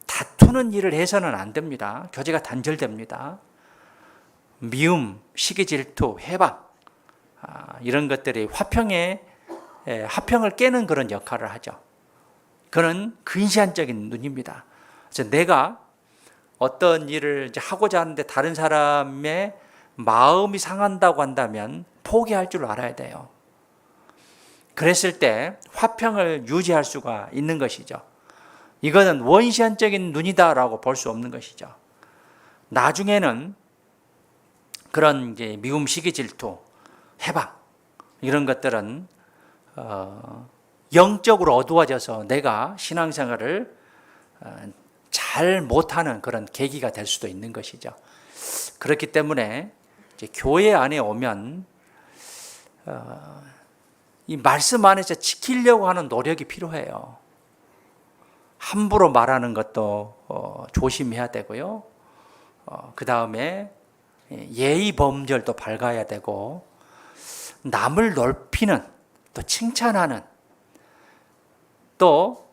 다투는 일을 해서는 안 됩니다. 교제가 단절됩니다. 미움, 시기 질투, 해방, 이런 것들이 화평을 깨는 그런 역할을 하죠. 그는 근시안적인 눈입니다. 그래서 내가 어떤 일을 이제 하고자 하는데 다른 사람의 마음이 상한다고 한다면 포기할 줄 알아야 돼요. 그랬을 때 화평을 유지할 수가 있는 것이죠. 이거는 원시한적인 눈이다라고 볼 수 없는 것이죠. 나중에는 그런 이제 미움, 시기, 질투, 해방, 이런 것들은 영적으로 어두워져서 내가 신앙생활을 잘 못하는 그런 계기가 될 수도 있는 것이죠. 그렇기 때문에 이제 교회 안에 오면 이 말씀 안에서 지키려고 하는 노력이 필요해요. 함부로 말하는 것도 조심해야 되고요. 그 다음에 예의 범절도 밝아야 되고, 남을 넓히는, 또 칭찬하는, 또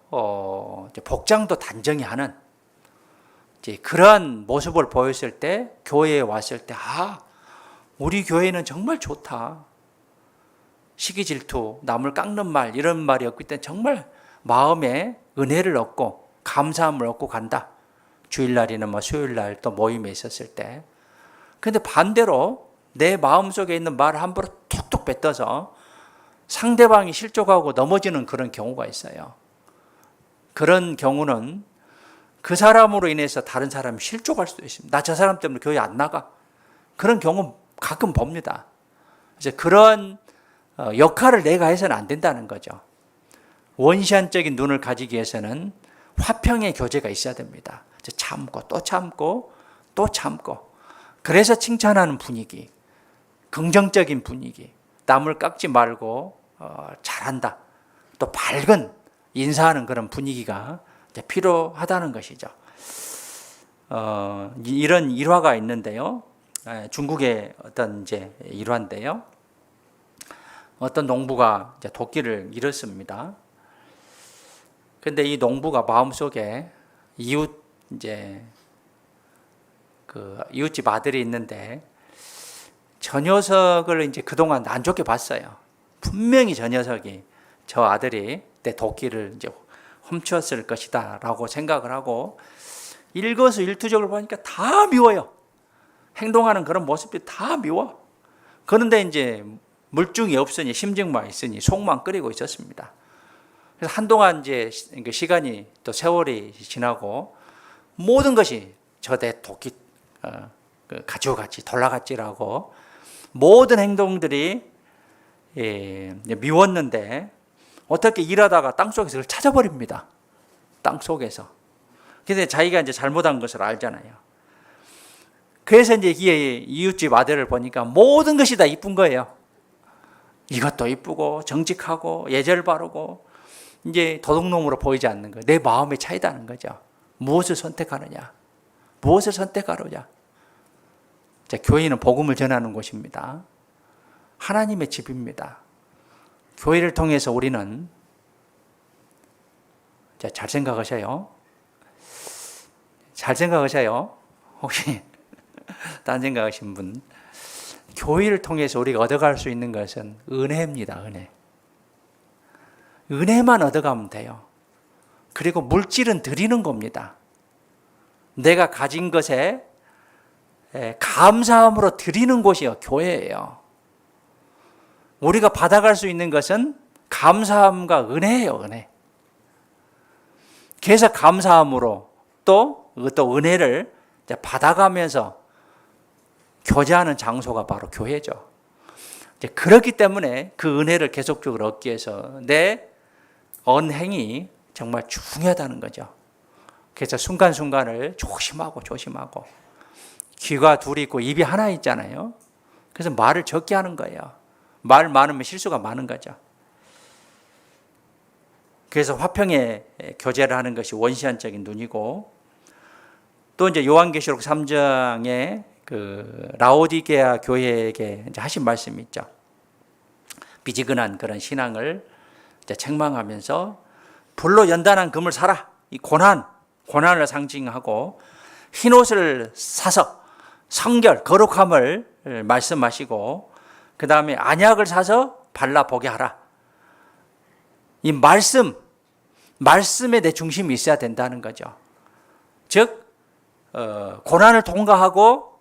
복장도 단정히 하는 그러한 모습을 보였을 때, 교회에 왔을 때 우리 교회는 정말 좋다. 시기 질투, 남을 깎는 말, 이런 말이 없기 때문에 정말 마음에 은혜를 얻고 감사함을 얻고 간다. 주일날이나 수요일날 또 모임에 있었을 때. 그런데 반대로 내 마음속에 있는 말을 함부로 툭툭 뱉어서 상대방이 실족하고 넘어지는 그런 경우가 있어요. 그런 경우는 그 사람으로 인해서 다른 사람이 실족할 수도 있습니다. 나 저 사람 때문에 교회 안 나가. 그런 경우 가끔 봅니다. 그래서 그런 역할을 내가 해서는 안 된다는 거죠. 원시한적인 눈을 가지기 위해서는 화평의 교제가 있어야 됩니다. 참고 또 참고 또 참고, 그래서 칭찬하는 분위기, 긍정적인 분위기, 남을 깎지 말고 잘한다, 또 밝은 인사하는 그런 분위기가 필요하다는 것이죠. 이런 일화가 있는데요. 중국의 어떤 이제 일화인데요. 어떤 농부가 이제 도끼를 잃었습니다. 근데 이 농부가 마음속에 이웃집 아들이 있는데, 저 녀석을 이제 그동안 안 좋게 봤어요. 분명히 저 녀석이, 저 아들이 내 도끼를 이제 훔쳤을 것이다라고 생각을 하고, 일거수일투족을 보니까 다 미워요. 행동하는 그런 모습이 다 미워. 그런데 이제 물증이 없으니, 심증만 있으니 속만 끓이고 있었습니다. 그래서 한동안 이제 시간이 또 세월이 지나고, 모든 것이 저 내 도끼 가져갔지, 돌아갔지라고 모든 행동들이 미웠는데, 어떻게 일하다가 땅속에서 그걸 찾아버립니다. 땅속에서. 그래서 자기가 이제 잘못한 것을 알잖아요. 그래서 이제 이웃집 아들을 보니까 모든 것이 다 이쁜 거예요. 이것도 이쁘고 정직하고 예절 바르고, 이제 도둑놈으로 보이지 않는 거예요. 내 마음의 차이다는 거죠. 무엇을 선택하느냐, 무엇을 선택하느냐. 자, 교회는 복음을 전하는 곳입니다. 하나님의 집입니다. 교회를 통해서 우리는, 자, 잘 생각하셔요. 잘 생각하셔요. 혹시 딴 생각하신 분, 교회를 통해서 우리가 얻어갈 수 있는 것은 은혜입니다. 은혜. 은혜만 얻어가면 돼요. 그리고 물질은 드리는 겁니다. 내가 가진 것에 감사함으로 드리는 곳이요, 교회예요. 우리가 받아갈 수 있는 것은 감사함과 은혜예요, 은혜. 그래서 감사함으로 또 은혜를 받아가면서 교제하는 장소가 바로 교회죠. 그렇기 때문에 그 은혜를 계속적으로 얻기 위해서 내 언행이 정말 중요하다는 거죠. 그래서 순간순간을 조심하고 조심하고, 귀가 둘이 있고 입이 하나 있잖아요. 그래서 말을 적게 하는 거예요. 말 많으면 실수가 많은 거죠. 그래서 화평의 교제를 하는 것이 원시한적인 눈이고, 또 이제 요한계시록 3장에 그 라오디게아 교회에게 이제 하신 말씀이 있죠. 미지근한 그런 신앙을 이제 책망하면서 불로 연단한 금을 사라. 이 고난을 상징하고, 흰 옷을 사서 성결, 거룩함을 말씀하시고, 그 다음에 안약을 사서 발라보게 하라. 이 말씀에 내 중심이 있어야 된다는 거죠. 즉, 고난을 통과하고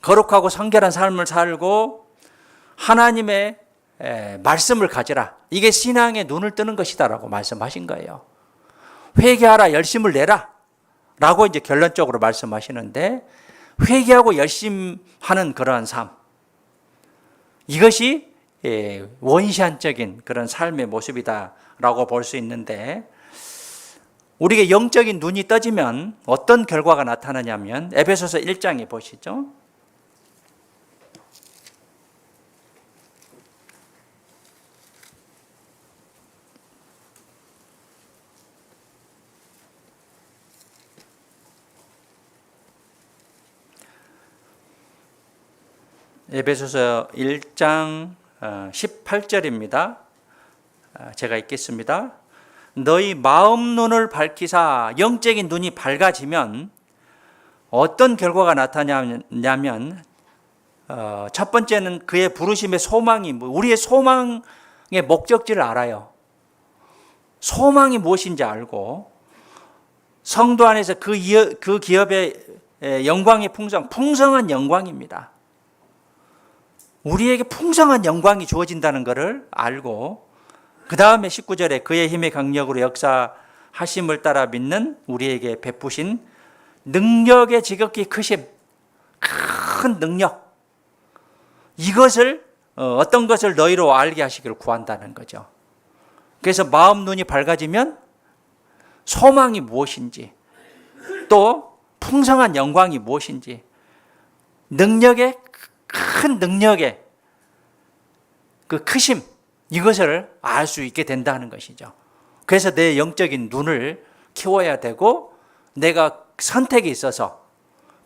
거룩하고 성결한 삶을 살고 하나님의 말씀을 가지라. 이게 신앙의 눈을 뜨는 것이다라고 말씀하신 거예요. 회개하라, 열심을 내라 라고 이제 결론적으로 말씀하시는데, 회개하고 열심하는 그러한 삶, 이것이 원시한적인 그런 삶의 모습이다라고 볼 수 있는데, 우리에게 영적인 눈이 떠지면 어떤 결과가 나타나냐면 에베소서 1장에 보시죠. 에베소서 1장 18절입니다. 제가 읽겠습니다. 너희 마음 눈을 밝히사, 영적인 눈이 밝아지면 어떤 결과가 나타나냐면, 첫 번째는 그의 부르심의 소망이, 우리의 소망의 목적지를 알아요. 소망이 무엇인지 알고, 성도 안에서 그 기업의 영광의 풍성한 영광입니다. 우리에게 풍성한 영광이 주어진다는 것을 알고, 그 다음에 19절에 그의 힘의 강력으로 역사하심을 따라 믿는 우리에게 베푸신 능력의 지극히 크심, 큰 능력, 이것을 어떤 것을 너희로 알게 하시기를 구한다는 거죠. 그래서 마음 눈이 밝아지면 소망이 무엇인지, 또 풍성한 영광이 무엇인지, 큰 능력의 그 크심, 이것을 알 수 있게 된다는 것이죠. 그래서 내 영적인 눈을 키워야 되고, 내가 선택이 있어서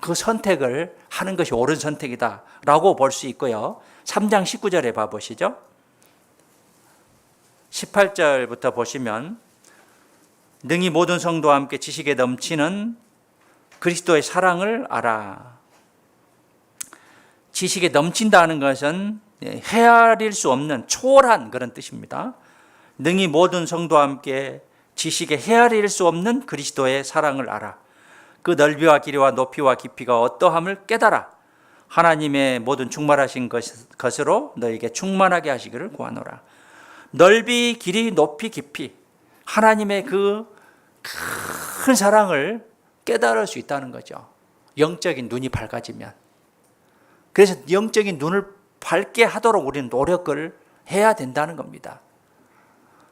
그 선택을 하는 것이 옳은 선택이다라고 볼 수 있고요. 3장 19절에 봐보시죠. 18절부터 보시면, 능히 모든 성도와 함께 지식에 넘치는 그리스도의 사랑을 알아. 지식에 넘친다는 것은 헤아릴 수 없는 초월한 그런 뜻입니다. 능히 모든 성도와 함께 지식에 헤아릴 수 없는 그리스도의 사랑을 알아. 그 넓이와 길이와 높이와 깊이가 어떠함을 깨달아. 하나님의 모든 충만하신 것으로 너에게 충만하게 하시기를 구하노라. 넓이, 길이, 높이, 깊이, 하나님의 그 큰 사랑을 깨달을 수 있다는 거죠. 영적인 눈이 밝아지면. 그래서 영적인 눈을 밝게 하도록 우리는 노력을 해야 된다는 겁니다.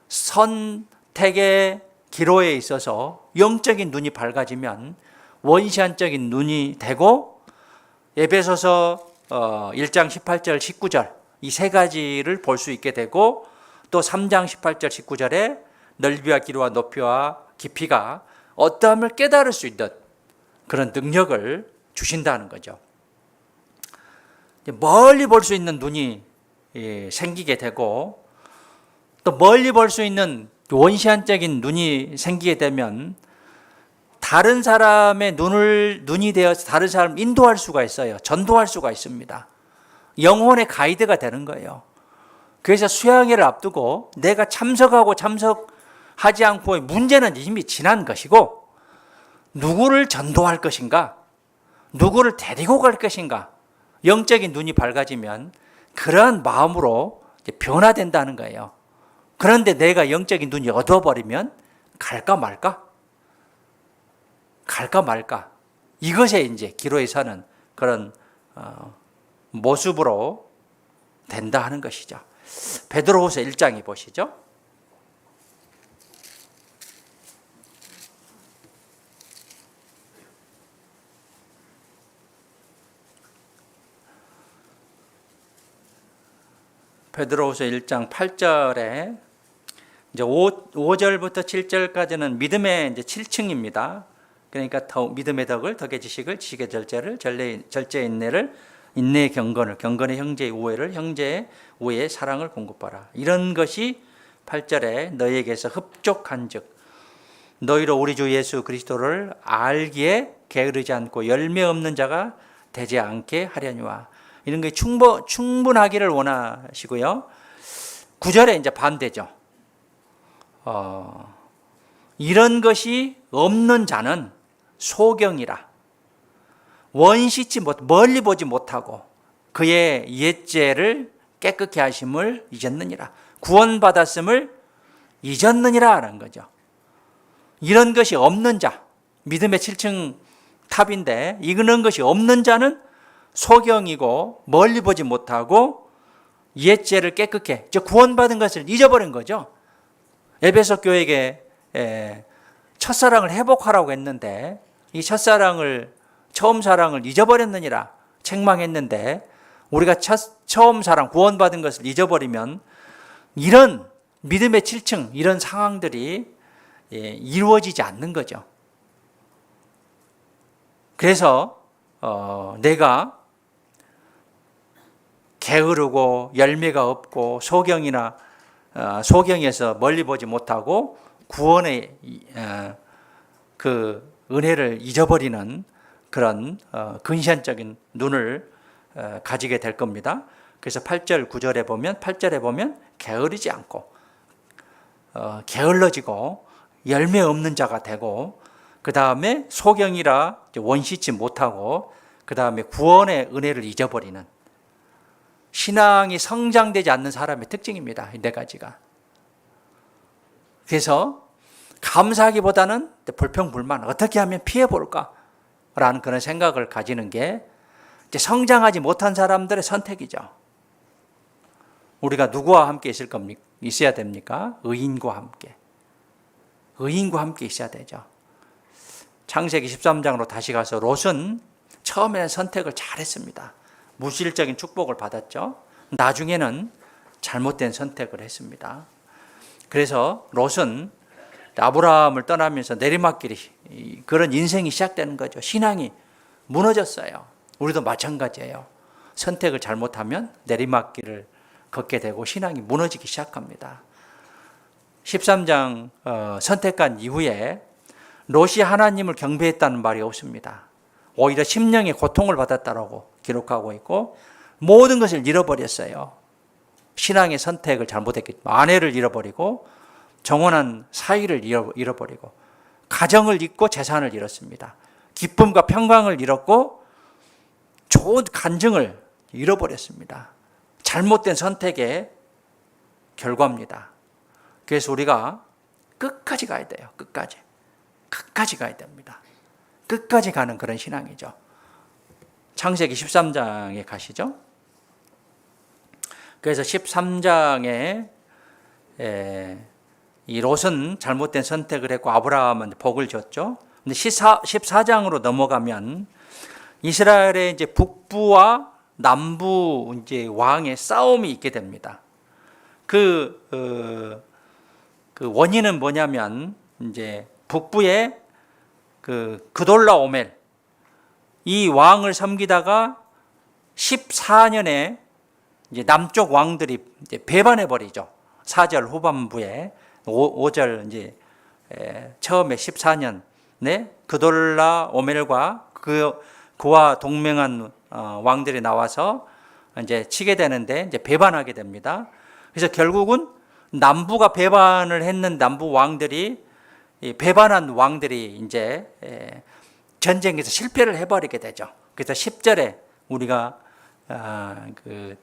선택의 기로에 있어서 영적인 눈이 밝아지면 원시한적인 눈이 되고, 에베소서 1장 18절 19절 이 세 가지를 볼 수 있게 되고, 또 3장 18절 19절에 넓이와 길이와 높이와 깊이가 어떠함을 깨달을 수 있는 그런 능력을 주신다는 거죠. 멀리 볼 수 있는 눈이 생기게 되고, 또 멀리 볼 수 있는 원시한적인 눈이 생기게 되면 다른 사람의 눈이 되어서 다른 사람을 인도할 수가 있어요. 전도할 수가 있습니다. 영혼의 가이드가 되는 거예요. 그래서 수양회를 앞두고 내가 참석하지 않고, 문제는 이미 지난 것이고, 누구를 전도할 것인가, 누구를 데리고 갈 것인가, 영적인 눈이 밝아지면 그러한 마음으로 변화된다는 거예요. 그런데 내가 영적인 눈이 어두워버리면 갈까 말까? 이것에 이제 기로에 서는 그런 모습으로 된다 하는 것이죠. 베드로후서 1장에 보시죠. 베드로후서 1장 8절에 이제 5절부터 7절까지는 믿음의 이제 7층입니다. 그러니까 더 믿음의 덕을, 덕의 지식을, 지식의 절제를, 절제의 인내를, 인내의 경건을, 경건의 형제의 우애를, 형제의 우애의 사랑을 공급하라. 이런 것이 8절에 너희에게서 흡족한즉 너희로 우리 주 예수 그리스도를 알기에 게으르지 않고 열매 없는 자가 되지 않게 하려니와. 이런 게 충분하기를 원하시고요. 9절에 이제 반대죠. 이런 것이 없는 자는 소경이라. 원시치 멀리 보지 못하고 그의 옛죄를 깨끗게 하심을 잊었느니라. 구원받았음을 잊었느니라 하는 거죠. 이런 것이 없는 자, 믿음의 7층 탑인데 이런 것이 없는 자는 소경이고 멀리 보지 못하고 옛죄를 깨끗게, 즉 구원받은 것을 잊어버린 거죠. 에베소 교회에게 첫사랑을 회복하라고 했는데 이 첫사랑을, 처음 사랑을 잊어버렸느니라 책망했는데 우리가 처음 사랑, 구원받은 것을 잊어버리면 이런 믿음의 7층, 이런 상황들이 이루어지지 않는 거죠. 그래서 내가 게으르고 열매가 없고 소경에서 멀리 보지 못하고 구원의 그 은혜를 잊어버리는 그런 근시안적인 눈을 가지게 될 겁니다. 그래서 8절 9절에 보면 8절에 보면 게으르지 않고 게을러지고 열매 없는 자가 되고 그 다음에 소경이라 원시치 못하고 그 다음에 구원의 은혜를 잊어버리는 신앙이 성장되지 않는 사람의 특징입니다. 이 네 가지가. 그래서 감사하기보다는 불평불만, 어떻게 하면 피해볼까라는 그런 생각을 가지는 게 이제 성장하지 못한 사람들의 선택이죠. 우리가 누구와 함께 있어야 됩니까? 의인과 함께. 의인과 함께 있어야 되죠. 창세기 13장으로 다시 가서 롯은 처음에는 선택을 잘했습니다. 무실적인 축복을 받았죠. 나중에는 잘못된 선택을 했습니다. 그래서 롯은 아브라함을 떠나면서 내리막길이, 그런 인생이 시작되는 거죠. 신앙이 무너졌어요. 우리도 마찬가지예요. 선택을 잘못하면 내리막길을 걷게 되고 신앙이 무너지기 시작합니다. 13장 선택한 이후에 롯이 하나님을 경배했다는 말이 없습니다. 오히려 심령의 고통을 받았다라고 기록하고 있고 모든 것을 잃어버렸어요. 신앙의 선택을 잘못했기 때문에 아내를 잃어버리고 정혼한 사이를 잃어버리고 가정을 잃고 재산을 잃었습니다. 기쁨과 평강을 잃었고 좋은 간증을 잃어버렸습니다. 잘못된 선택의 결과입니다. 그래서 우리가 끝까지 가야 돼요. 끝까지 가야 됩니다. 끝까지 가는 그런 신앙이죠. 창세기 13장에 가시죠. 그래서 13장에 이 롯은 잘못된 선택을 했고 아브라함은 복을 줬죠. 근데 14장으로 넘어가면 이스라엘의 이제 북부와 남부 이제 왕의 싸움이 있게 됩니다. 그 원인은 뭐냐면 이제 북부의 그돌라오멜 이 왕을 섬기다가 14년에 이제 남쪽 왕들이 이제 배반해 버리죠. 4절 후반부에 5절 이제 처음에 14년에 그돌라오멜과 그와 동맹한 왕들이 나와서 이제 치게 되는데 이제 배반하게 됩니다. 그래서 결국은 남부가 배반을 했는 남부 왕들이 배반한 왕들이 이제 전쟁에서 실패를 해버리게 되죠. 그래서 10절에 우리가 그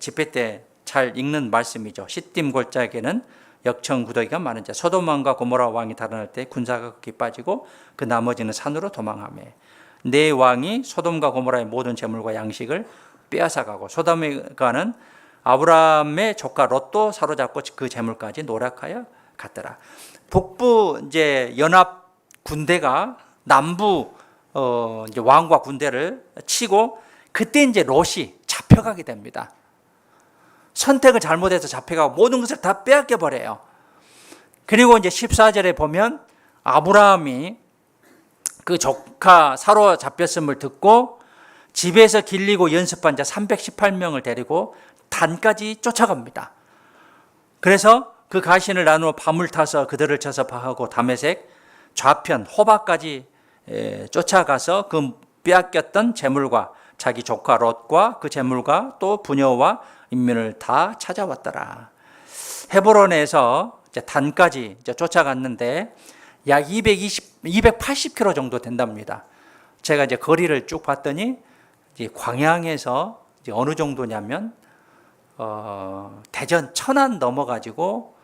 집회 때 잘 읽는 말씀이죠. 시딤 골짜기에는 역청구더기가 많은 자 소돔왕과 고모라 왕이 달아날 때 군사가 극히 빠지고 그 나머지는 산으로 도망하매 네 왕이 소돔과 고모라의 모든 재물과 양식을 빼앗아가고 소돔가는 아브라함의 조카 롯도 사로잡고 그 재물까지 노력하여 갔더라. 북부 이제 연합 군대가 남부 이제 왕과 군대를 치고 그때 이제 롯이 잡혀가게 됩니다. 선택을 잘못해서 잡혀가고 모든 것을 다 빼앗겨 버려요. 그리고 이제 14절에 보면 아브라함이 그 조카 사로잡혔음을 듣고 집에서 길리고 연습한 자 318명을 데리고 단까지 쫓아갑니다. 그래서 그 가신을 나누어 밤을 타서 그들을 쳐서 파하고 다메섹 좌편 호바까지 쫓아가서 그 빼앗겼던 재물과 자기 조카 롯과 그 재물과 또 부녀와 인민을 다 찾아왔더라. 헤브론에서 이제 단까지 이제 쫓아갔는데 약 280km 정도 된답니다. 제가 이제 거리를 쭉 봤더니 이제 광양에서 이제 어느 정도냐면 대전 천안 넘어가지고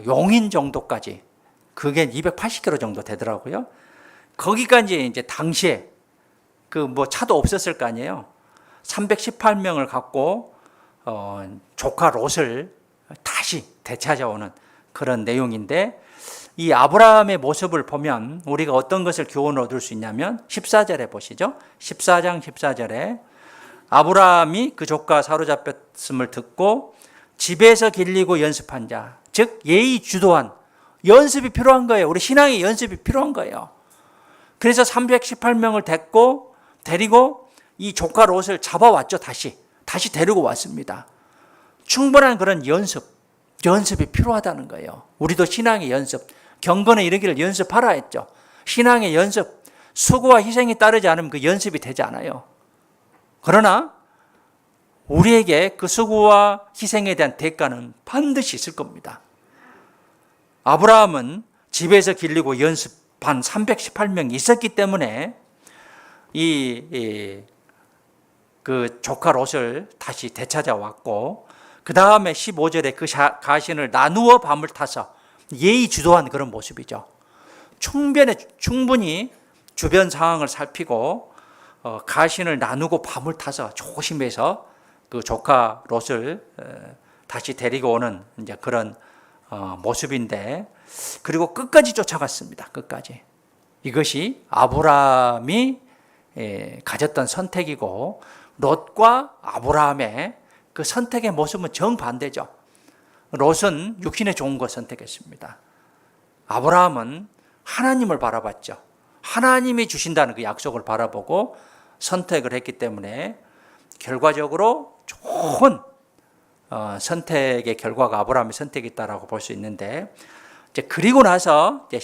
용인 정도까지 그게 280km 정도 되더라고요. 거기까지 이제 당시에 그 뭐 차도 없었을 거 아니에요. 318명을 갖고 조카 롯을 다시 되찾아오는 그런 내용인데 이 아브라함의 모습을 보면 우리가 어떤 것을 교훈을 얻을 수 있냐면 14절에 보시죠. 14장 14절에 아브라함이 그 조카 사로잡혔음을 듣고 집에서 길리고 연습한 자, 즉 예의주도한 연습이 필요한 거예요. 우리 신앙의 연습이 필요한 거예요. 그래서 318명을 데리고 이 조카 롯을 잡아왔죠. 다시 데리고 왔습니다. 충분한 그런 연습이 필요하다는 거예요. 우리도 신앙의 연습, 경건에 이르기를 연습하라 했죠. 신앙의 연습, 수고와 희생이 따르지 않으면 그 연습이 되지 않아요. 그러나 우리에게 그 수고와 희생에 대한 대가는 반드시 있을 겁니다. 아브라함은 집에서 길리고 연습한 318명이 있었기 때문에 그 조카 롯을 다시 되찾아왔고 그 다음에 15절에 그 가신을 나누어 밤을 타서 예의주도한 그런 모습이죠. 충분히 주변 상황을 살피고 가신을 나누고 밤을 타서 조심해서 그 조카 롯을 다시 데리고 오는 이제 그런 모습인데 그리고 끝까지 쫓아갔습니다. 끝까지. 이것이 아브라함이 가졌던 선택이고 롯과 아브라함의 그 선택의 모습은 정반대죠. 롯은 육신에 좋은 것 선택했습니다. 아브라함은 하나님을 바라봤죠. 하나님이 주신다는 그 약속을 바라보고 선택을 했기 때문에 결과적으로 좋은 선택의 결과가 아브라함의 선택이었다라고 볼 수 있는데 이제 그리고 나서 이제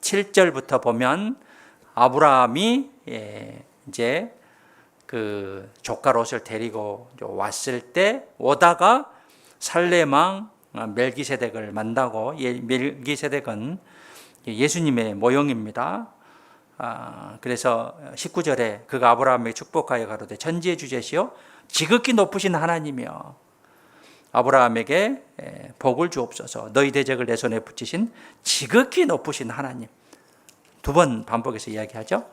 17절부터 보면 아브라함이 이제 그 조카 롯을 데리고 왔을 때 오다가 살렘 왕 멜기세덱을 만나고 멜기세덱은 예수님의 모형입니다. 그래서 19절에 그가 아브라함에게 축복하여 가로되 천지의 주제시요 지극히 높으신 하나님이여 아브라함에게 복을 주옵소서 너희 대적을 내 손에 붙이신 지극히 높으신 하나님. 두 번 반복해서 이야기하죠.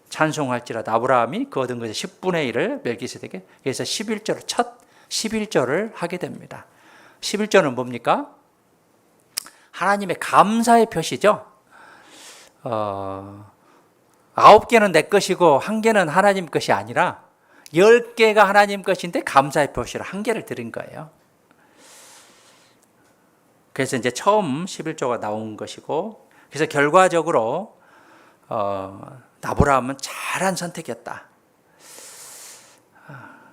찬송할지라도 아브라함이 그 얻은 것의 10분의 1을 멜기세덱에게 그래서 11절을 첫 11절을 하게 됩니다. 11절은 뭡니까? 하나님의 감사의 표시죠. 9개는 내 것이고 1개는 하나님 것이 아니라 10개가 하나님 것인데 감사의 표시로 1개를 드린 거예요. 그래서 이제 처음 11조가 나온 것이고 그래서 결과적으로 아브라함은 잘한 선택이었다.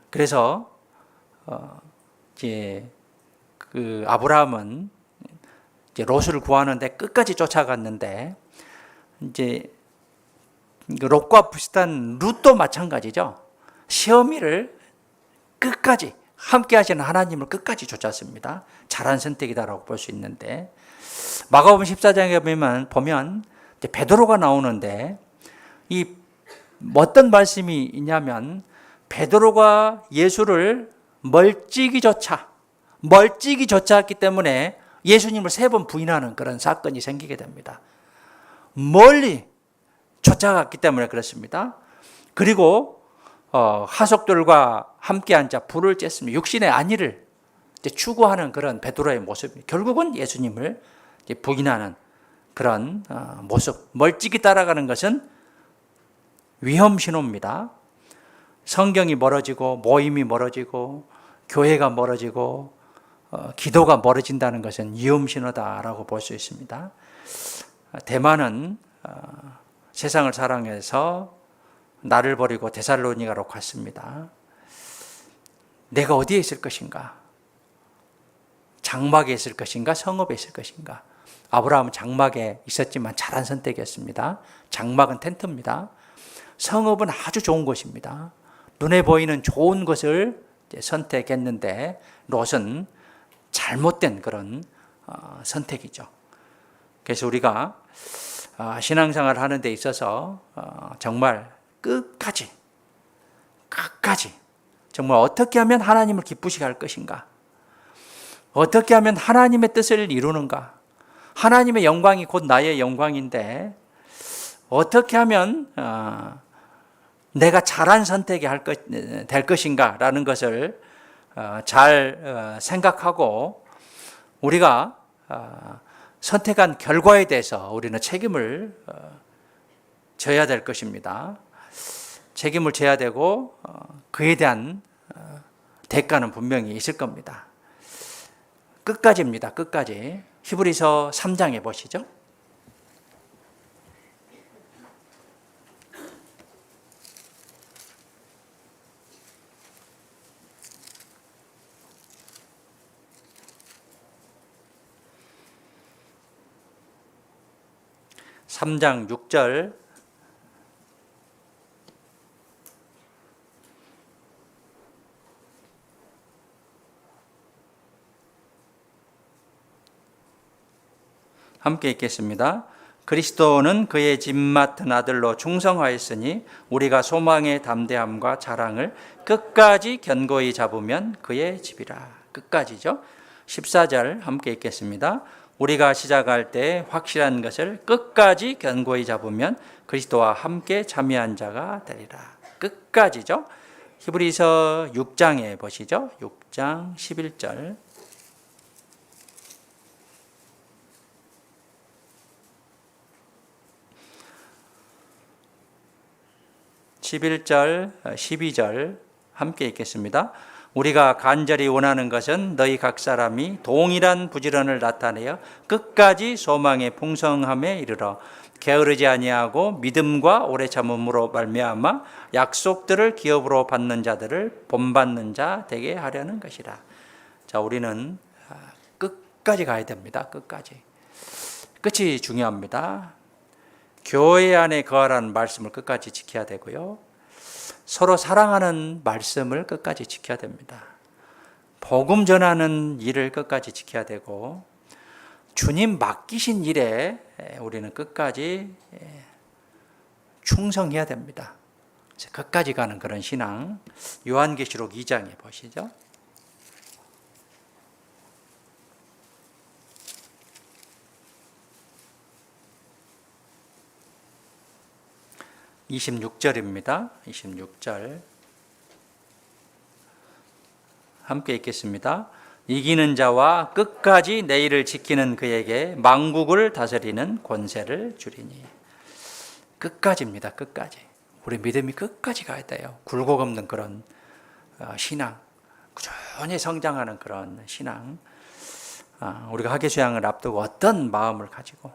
그래서 이제 그 아브라함은 이제 롯을 구하는데 끝까지 쫓아갔는데 이제 롯과 비슷한 룻도 마찬가지죠. 시어미를 끝까지 함께 하시는 하나님을 끝까지 쫓았습니다. 잘한 선택이다라고 볼 수 있는데 마가복음 14장에 보면 이제 베드로가 나오는데 이 어떤 말씀이 있냐면 베드로가 예수를 멀찍이 쫓아왔기 때문에 예수님을 3번 부인하는 그런 사건이 생기게 됩니다. 멀리 쫓아갔기 때문에 그렇습니다. 그리고 하속들과 함께 앉아 불을 쬐습니다. 육신의 안위를 추구하는 그런 베드로의 모습, 결국은 예수님을 부인하는 그런 모습. 멀찍이 따라가는 것은 위험 신호입니다. 성경이 멀어지고 모임이 멀어지고 교회가 멀어지고 기도가 멀어진다는 것은 위험신호다라고 볼 수 있습니다. 데마는 세상을 사랑해서 나를 버리고 데살로니가로 갔습니다. 내가 어디에 있을 것인가? 장막에 있을 것인가? 성읍에 있을 것인가? 아브라함은 장막에 있었지만 잘한 선택이었습니다. 장막은 텐트입니다. 성읍은 아주 좋은 곳입니다. 눈에 보이는 좋은 것을 선택했는데 롯은 잘못된 그런 선택이죠. 그래서 우리가 신앙생활을 하는 데 있어서 정말 끝까지 정말 어떻게 하면 하나님을 기쁘시게 할 것인가? 어떻게 하면 하나님의 뜻을 이루는가? 하나님의 영광이 곧 나의 영광인데 어떻게 하면 내가 잘한 선택이 될 것인가? 라는 것을 잘 생각하고 우리가 선택한 결과에 대해서 우리는 책임을 져야 될 것입니다. 책임을 져야 되고 그에 대한 대가는 분명히 있을 겁니다. 끝까지입니다. 끝까지. 히브리서 3장에 보시죠. 삼 장 6절 함께 읽겠습니다. 그리스도는 그의 집 맡은 아들로 충성하였으니 우리가 소망의 담대함과 자랑을 끝까지 견고히 잡으면 그의 집이라. 끝까지죠. 14절 함께 읽겠습니다. 우리가 시작할 때 확실한 것을 끝까지 견고히 잡으면 그리스도와 함께 참여한 자가 되리라. 끝까지죠. 히브리서 6장에 보시죠. 6장 11절 11절, 12절 함께 읽겠습니다. 우리가 간절히 원하는 것은 너희 각 사람이 동일한 부지런을 나타내어 끝까지 소망의 풍성함에 이르러 게으르지 아니하고 믿음과 오래 참음으로 말미암아 약속들을 기업으로 받는 자들을 본받는 자 되게 하려는 것이라. 자, 우리는 끝까지 가야 됩니다. 끝까지. 끝이 중요합니다. 교회 안에 거하라는 말씀을 끝까지 지켜야 되고요. 서로 사랑하는 말씀을 끝까지 지켜야 됩니다. 복음 전하는 일을 끝까지 지켜야 되고 주님 맡기신 일에 우리는 끝까지 충성해야 됩니다. 끝까지 가는 그런 신앙. 요한계시록 2장에 보시죠. 26절입니다. 26절 함께 읽겠습니다. 이기는 자와 끝까지 내 일을 지키는 그에게 만국을 다스리는 권세를 주리니. 끝까지입니다. 끝까지. 우리 믿음이 끝까지 가야 돼요. 굴곡 없는 그런 신앙, 꾸준히 성장하는 그런 신앙. 우리가 하계수양을 앞두고 어떤 마음을 가지고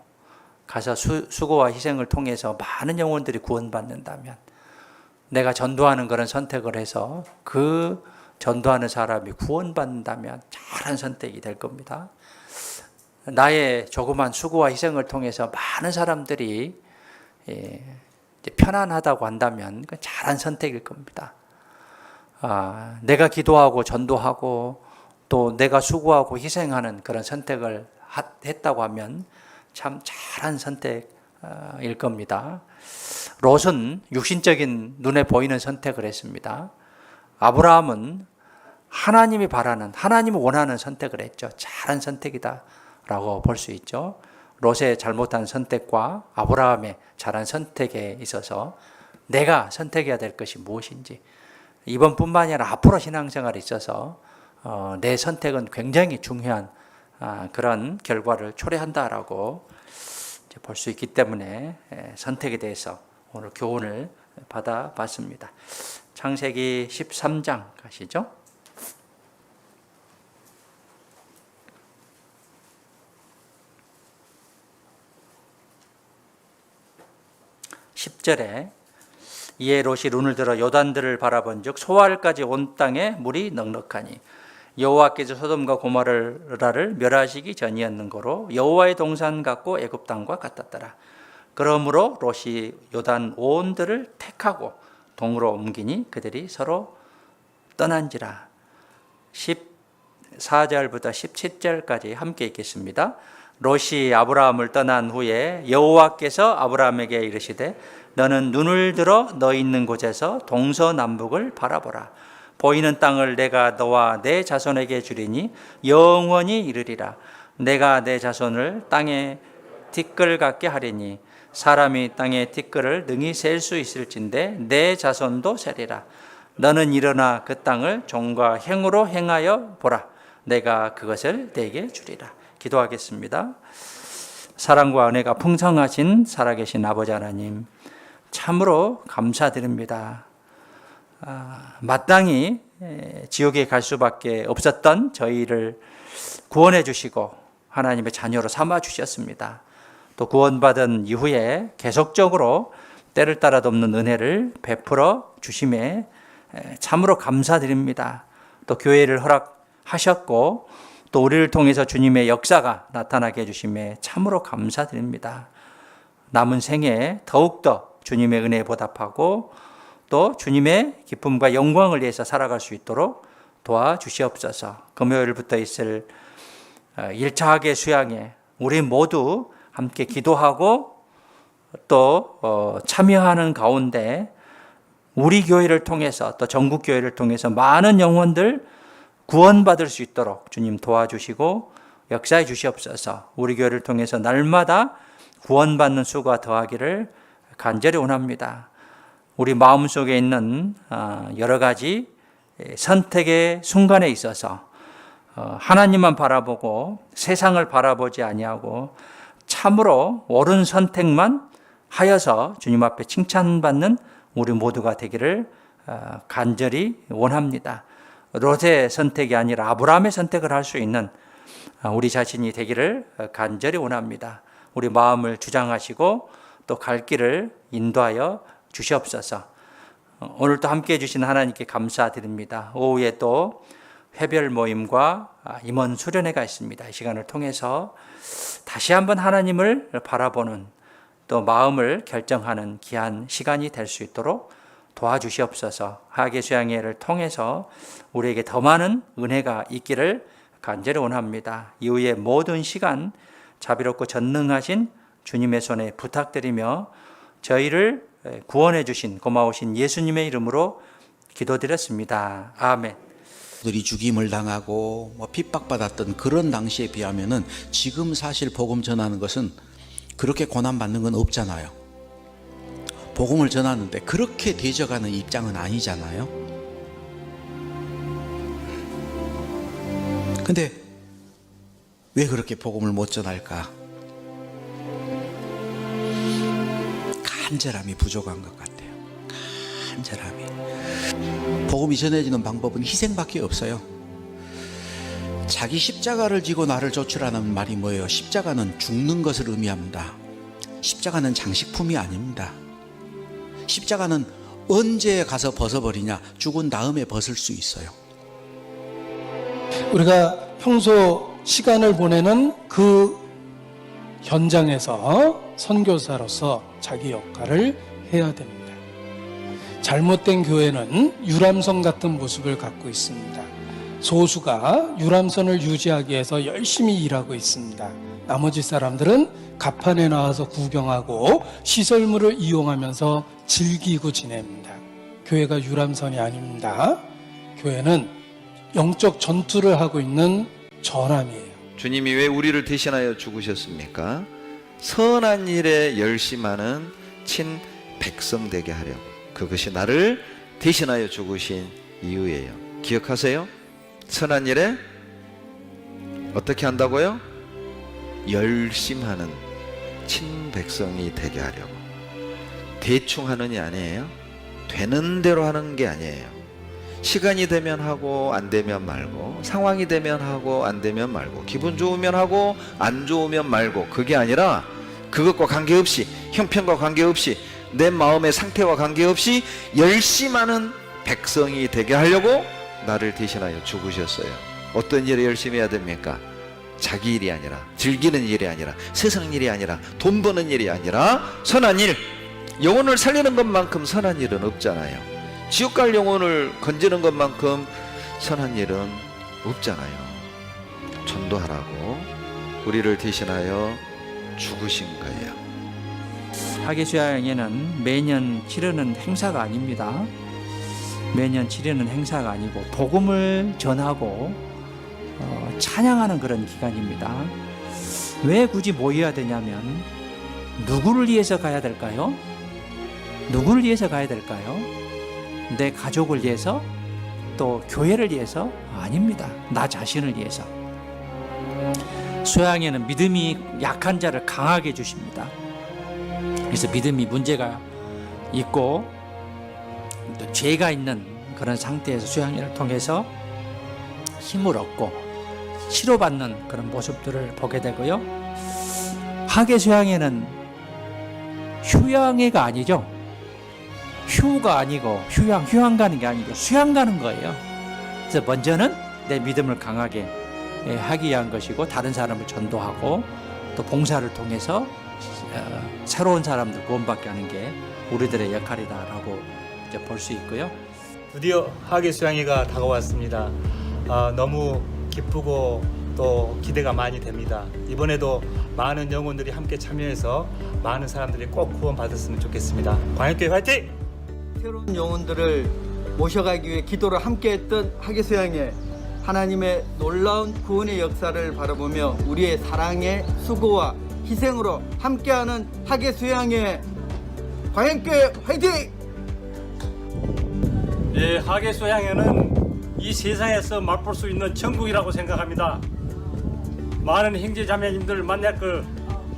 가서 수고와 희생을 통해서 많은 영혼들이 구원받는다면, 내가 전도하는 그런 선택을 해서 그 전도하는 사람이 구원받는다면 잘한 선택이 될 겁니다. 나의 조그만 수고와 희생을 통해서 많은 사람들이 편안하다고 한다면 잘한 선택일 겁니다. 내가 기도하고 전도하고 또 내가 수고하고 희생하는 그런 선택을 했다고 하면 참 잘한 선택일 겁니다. 롯은 육신적인 눈에 보이는 선택을 했습니다. 아브라함은 하나님이 바라는, 하나님이 원하는 선택을 했죠. 잘한 선택이다 라고 볼 수 있죠. 롯의 잘못한 선택과 아브라함의 잘한 선택에 있어서 내가 선택해야 될 것이 무엇인지, 이번뿐만 아니라 앞으로 신앙생활에 있어서 내 선택은 굉장히 중요한 그런 결과를 초래한다라고 볼 수 있기 때문에 선택에 대해서 오늘 교훈을 받아봤습니다. 창세기 13장 가시죠. 10절에 이에 롯이 눈을 들어 요단들을 바라본즉 소알까지 온 땅에 물이 넉넉하니 여호와께서 소돔과 고모라를 멸하시기 전이었는고로 여호와의 동산 같고 애굽 땅과 같았더라. 그러므로 롯이 요단 온들을 택하고 동으로 옮기니 그들이 서로 떠난지라. 14절부터 17절까지 함께 읽겠습니다. 롯이 아브라함을 떠난 후에 여호와께서 아브라함에게 이르시되 너는 눈을 들어 너 있는 곳에서 동서남북을 바라보라. 보이는 땅을 내가 너와 내 자손에게 주리니 영원히 이르리라. 내가 내 자손을 땅에 티끌 같게 하리니 사람이 땅의 티끌을 능히 셀 수 있을진데 내 자손도 세리라. 너는 일어나 그 땅을 종과 행으로 행하여 보라. 내가 그것을 내게 주리라. 기도하겠습니다. 사랑과 은혜가 풍성하신 살아계신 아버지 하나님, 참으로 감사드립니다. 마땅히 지옥에 갈 수밖에 없었던 저희를 구원해 주시고 하나님의 자녀로 삼아 주셨습니다. 또 구원받은 이후에 계속적으로 때를 따라 돕는 은혜를 베풀어 주심에 참으로 감사드립니다. 또 교회를 허락하셨고 또 우리를 통해서 주님의 역사가 나타나게 해주심에 참으로 감사드립니다. 남은 생에 더욱더 주님의 은혜에 보답하고 또 주님의 기쁨과 영광을 위해서 살아갈 수 있도록 도와주시옵소서. 금요일부터 있을 1차 수양에 우리 모두 함께 기도하고 또 참여하는 가운데 우리 교회를 통해서 또 전국 교회를 통해서 많은 영혼들 구원받을 수 있도록 주님 도와주시고 역사해 주시옵소서. 우리 교회를 통해서 날마다 구원받는 수가 더하기를 간절히 원합니다. 우리 마음속에 있는 여러 가지 선택의 순간에 있어서 하나님만 바라보고 세상을 바라보지 아니하고 참으로 옳은 선택만 하여서 주님 앞에 칭찬받는 우리 모두가 되기를 간절히 원합니다. 롯의 선택이 아니라 아브라함의 선택을 할 수 있는 우리 자신이 되기를 간절히 원합니다. 우리 마음을 주장하시고 또 갈 길을 인도하여 주시옵소서. 오늘도 함께해 주신 하나님께 감사드립니다. 오후에 또 회별 모임과 임원 수련회가 있습니다. 이 시간을 통해서 다시 한번 하나님을 바라보는 또 마음을 결정하는 귀한 시간이 될 수 있도록 도와주시옵소서. 하계 수양회를 통해서 우리에게 더 많은 은혜가 있기를 간절히 원합니다. 이후의 모든 시간 자비롭고 전능하신 주님의 손에 부탁드리며 저희를 구원해 주신 고마우신 예수님의 이름으로 기도드렸습니다. 아멘. 들이 죽임을 당하고 핍박받았던 그런 당시에 비하면은 지금 사실 복음 전하는 것은 그렇게 고난받는 건 없잖아요. 복음을 전하는데 그렇게 대적하는 입장은 아니잖아요. 근데 왜 그렇게 복음을 못 전할까? 간절함이 부족한 것 같아요. 간절함이. 복음이 전해지는 방법은 희생밖에 없어요. 자기 십자가를 지고 나를 좇으라는 말이 뭐예요? 십자가는 죽는 것을 의미합니다. 십자가는 장식품이 아닙니다. 십자가는 언제 가서 벗어버리냐? 죽은 다음에 벗을 수 있어요. 우리가 평소 시간을 보내는 그 현장에서 선교사로서 자기 역할을 해야 됩니다. 잘못된 교회는 유람선 같은 모습을 갖고 있습니다. 소수가 유람선을 유지하기 위해서 열심히 일하고 있습니다. 나머지 사람들은 갑판에 나와서 구경하고 시설물을 이용하면서 즐기고 지냅니다. 교회가 유람선이 아닙니다. 교회는 영적 전투를 하고 있는 전함이에요. 주님이 왜 우리를 대신하여 죽으셨습니까? 선한 일에 열심하는 친 백성 되게 하려고. 그것이 나를 대신하여 죽으신 이유예요. 기억하세요? 선한 일에 어떻게 한다고요? 열심하는 친 백성이 되게 하려고. 대충 하는 게 아니에요. 되는 대로 하는 게 아니에요. 시간이 되면 하고 안 되면 말고, 상황이 되면 하고 안 되면 말고, 기분 좋으면 하고 안 좋으면 말고, 그게 아니라 그것과 관계없이, 형편과 관계없이 내 마음의 상태와 관계없이 열심하는 백성이 되게 하려고 나를 대신하여 죽으셨어요. 어떤 일을 열심히 해야 됩니까? 자기 일이 아니라, 즐기는 일이 아니라, 세상 일이 아니라, 돈 버는 일이 아니라 선한 일, 영혼을 살리는 것만큼 선한 일은 없잖아요. 지옥 갈 영혼을 건지는 것만큼 선한 일은 없잖아요. 전도하라고 우리를 대신하여 죽으신 거예요. 하계수양회는 매년 치르는 행사가 아닙니다. 매년 치르는 행사가 아니고 복음을 전하고 찬양하는 그런 기간입니다. 왜 굳이 모여야 되냐면 누구를 위해서 가야 될까요? 누구를 위해서 가야 될까요? 내 가족을 위해서? 또 교회를 위해서? 아닙니다. 나 자신을 위해서. 수양회는 믿음이 약한 자를 강하게 해주십니다. 그래서 믿음이 문제가 있고 또 죄가 있는 그런 상태에서 수양회를 통해서 힘을 얻고 치료받는 그런 모습들을 보게 되고요. 하계수양회는 휴양회가 아니죠. 휴가 아니고 휴양 가는 게 아니고 수양 가는 거예요. 그래서 먼저는 내 믿음을 강하게 하기 위한 것이고, 다른 사람을 전도하고 또 봉사를 통해서 새로운 사람들 구원받게 하는 게 우리들의 역할이다라고 볼 수 있고요. 드디어 하계수양회가 다가왔습니다. 너무 기쁘고 또 기대가 많이 됩니다. 이번에도 많은 영혼들이 함께 참여해서 많은 사람들이 꼭 구원받았으면 좋겠습니다. 광역교회 화이팅! 새로운 영혼들을 모셔가기 위해 기도를 함께했던 하계수양회, 하나님의 놀라운 구원의 역사를 바라보며 우리의 사랑의 수고와 희생으로 함께하는 하계수양회, 광역교회 화이팅! 예, 하계수양회는 이 세상에서 맛볼 수 있는 천국이라고 생각합니다. 많은 형제자매님들 만날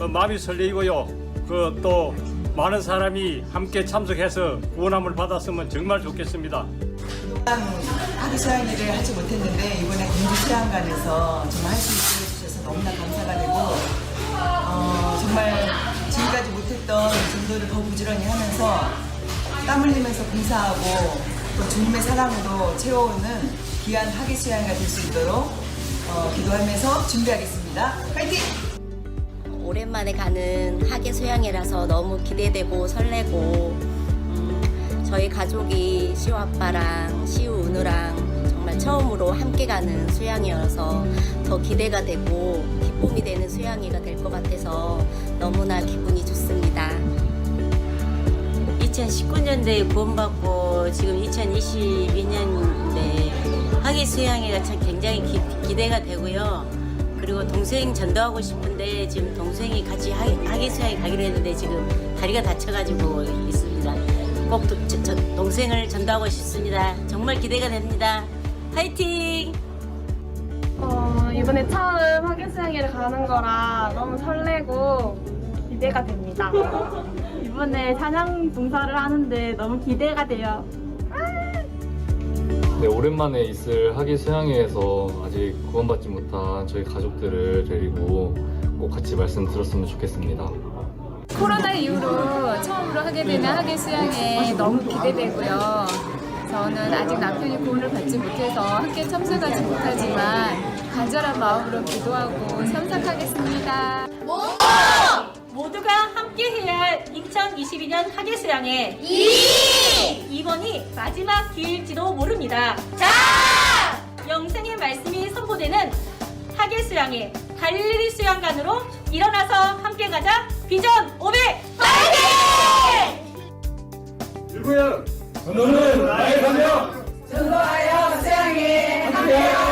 마음이 설레이고요. 또 많은 사람이 함께 참석해서 구원함을 받았으면 정말 좋겠습니다. 하계수양회를 하지 못했는데 이번에 공주수양관에서 정말 할 수 있게 해주셔서 너무나 감사가 되고, 정말 지금까지 못했던 전도를 더 부지런히 하면서 땀 흘리면서 봉사하고 또 주님의 사랑으로 채워오는 귀한 하계수양회가 될 수 있도록 기도하면서 준비하겠습니다. 파이팅! 오랜만에 가는 하계수양회라서 너무 기대되고 설레고, 저희 가족이 시우 아빠랑 시우 은우랑 정말 처음으로 함께 가는 수양회여서 더 기대가 되고 기쁨이 되는 수양회가 될 것 같아서 너무나 기분이 좋습니다. 2019년도에 구원받고 지금 2022년대 하계수양회가 참 굉장히 기대가 되고요. 그리고 동생 전도하고 싶은데 지금 동생이 같이 하계수양회 가기로 했는데 지금 다리가 다쳐가지고 있습니다. 꼭 동생을 전도하고 싶습니다. 정말 기대가 됩니다. 화이팅! 이번에 처음 하계수양회를 가는 거라 너무 설레고 기대가 됩니다. 이번에 찬양 봉사를 하는데 너무 기대가 돼요. 네, 오랜만에 있을 하계수양회에서 아직 구원받지 못한 저희 가족들을 데리고 꼭 같이 말씀 들었으면 좋겠습니다. 코로나 이후로 처음으로 하게 되는 하계수양회 너무 기대되고요. 저는 아직 남편이 구원을 받지 못해서 함께 참석하지 못하지만 간절한 마음으로 기도하고 참석하겠습니다. 모두가 함께해야 할 2022년 하계수양회 2번이 마지막 기회일지도 모릅니다. 자! 영생의 말씀이 선포되는 하계수양회 갈릴리 수양관으로 일어나서 함께 가자. 비전 500 파이팅! 일구야, 전도는 나의 사명! 전도하여 수양회 함께하여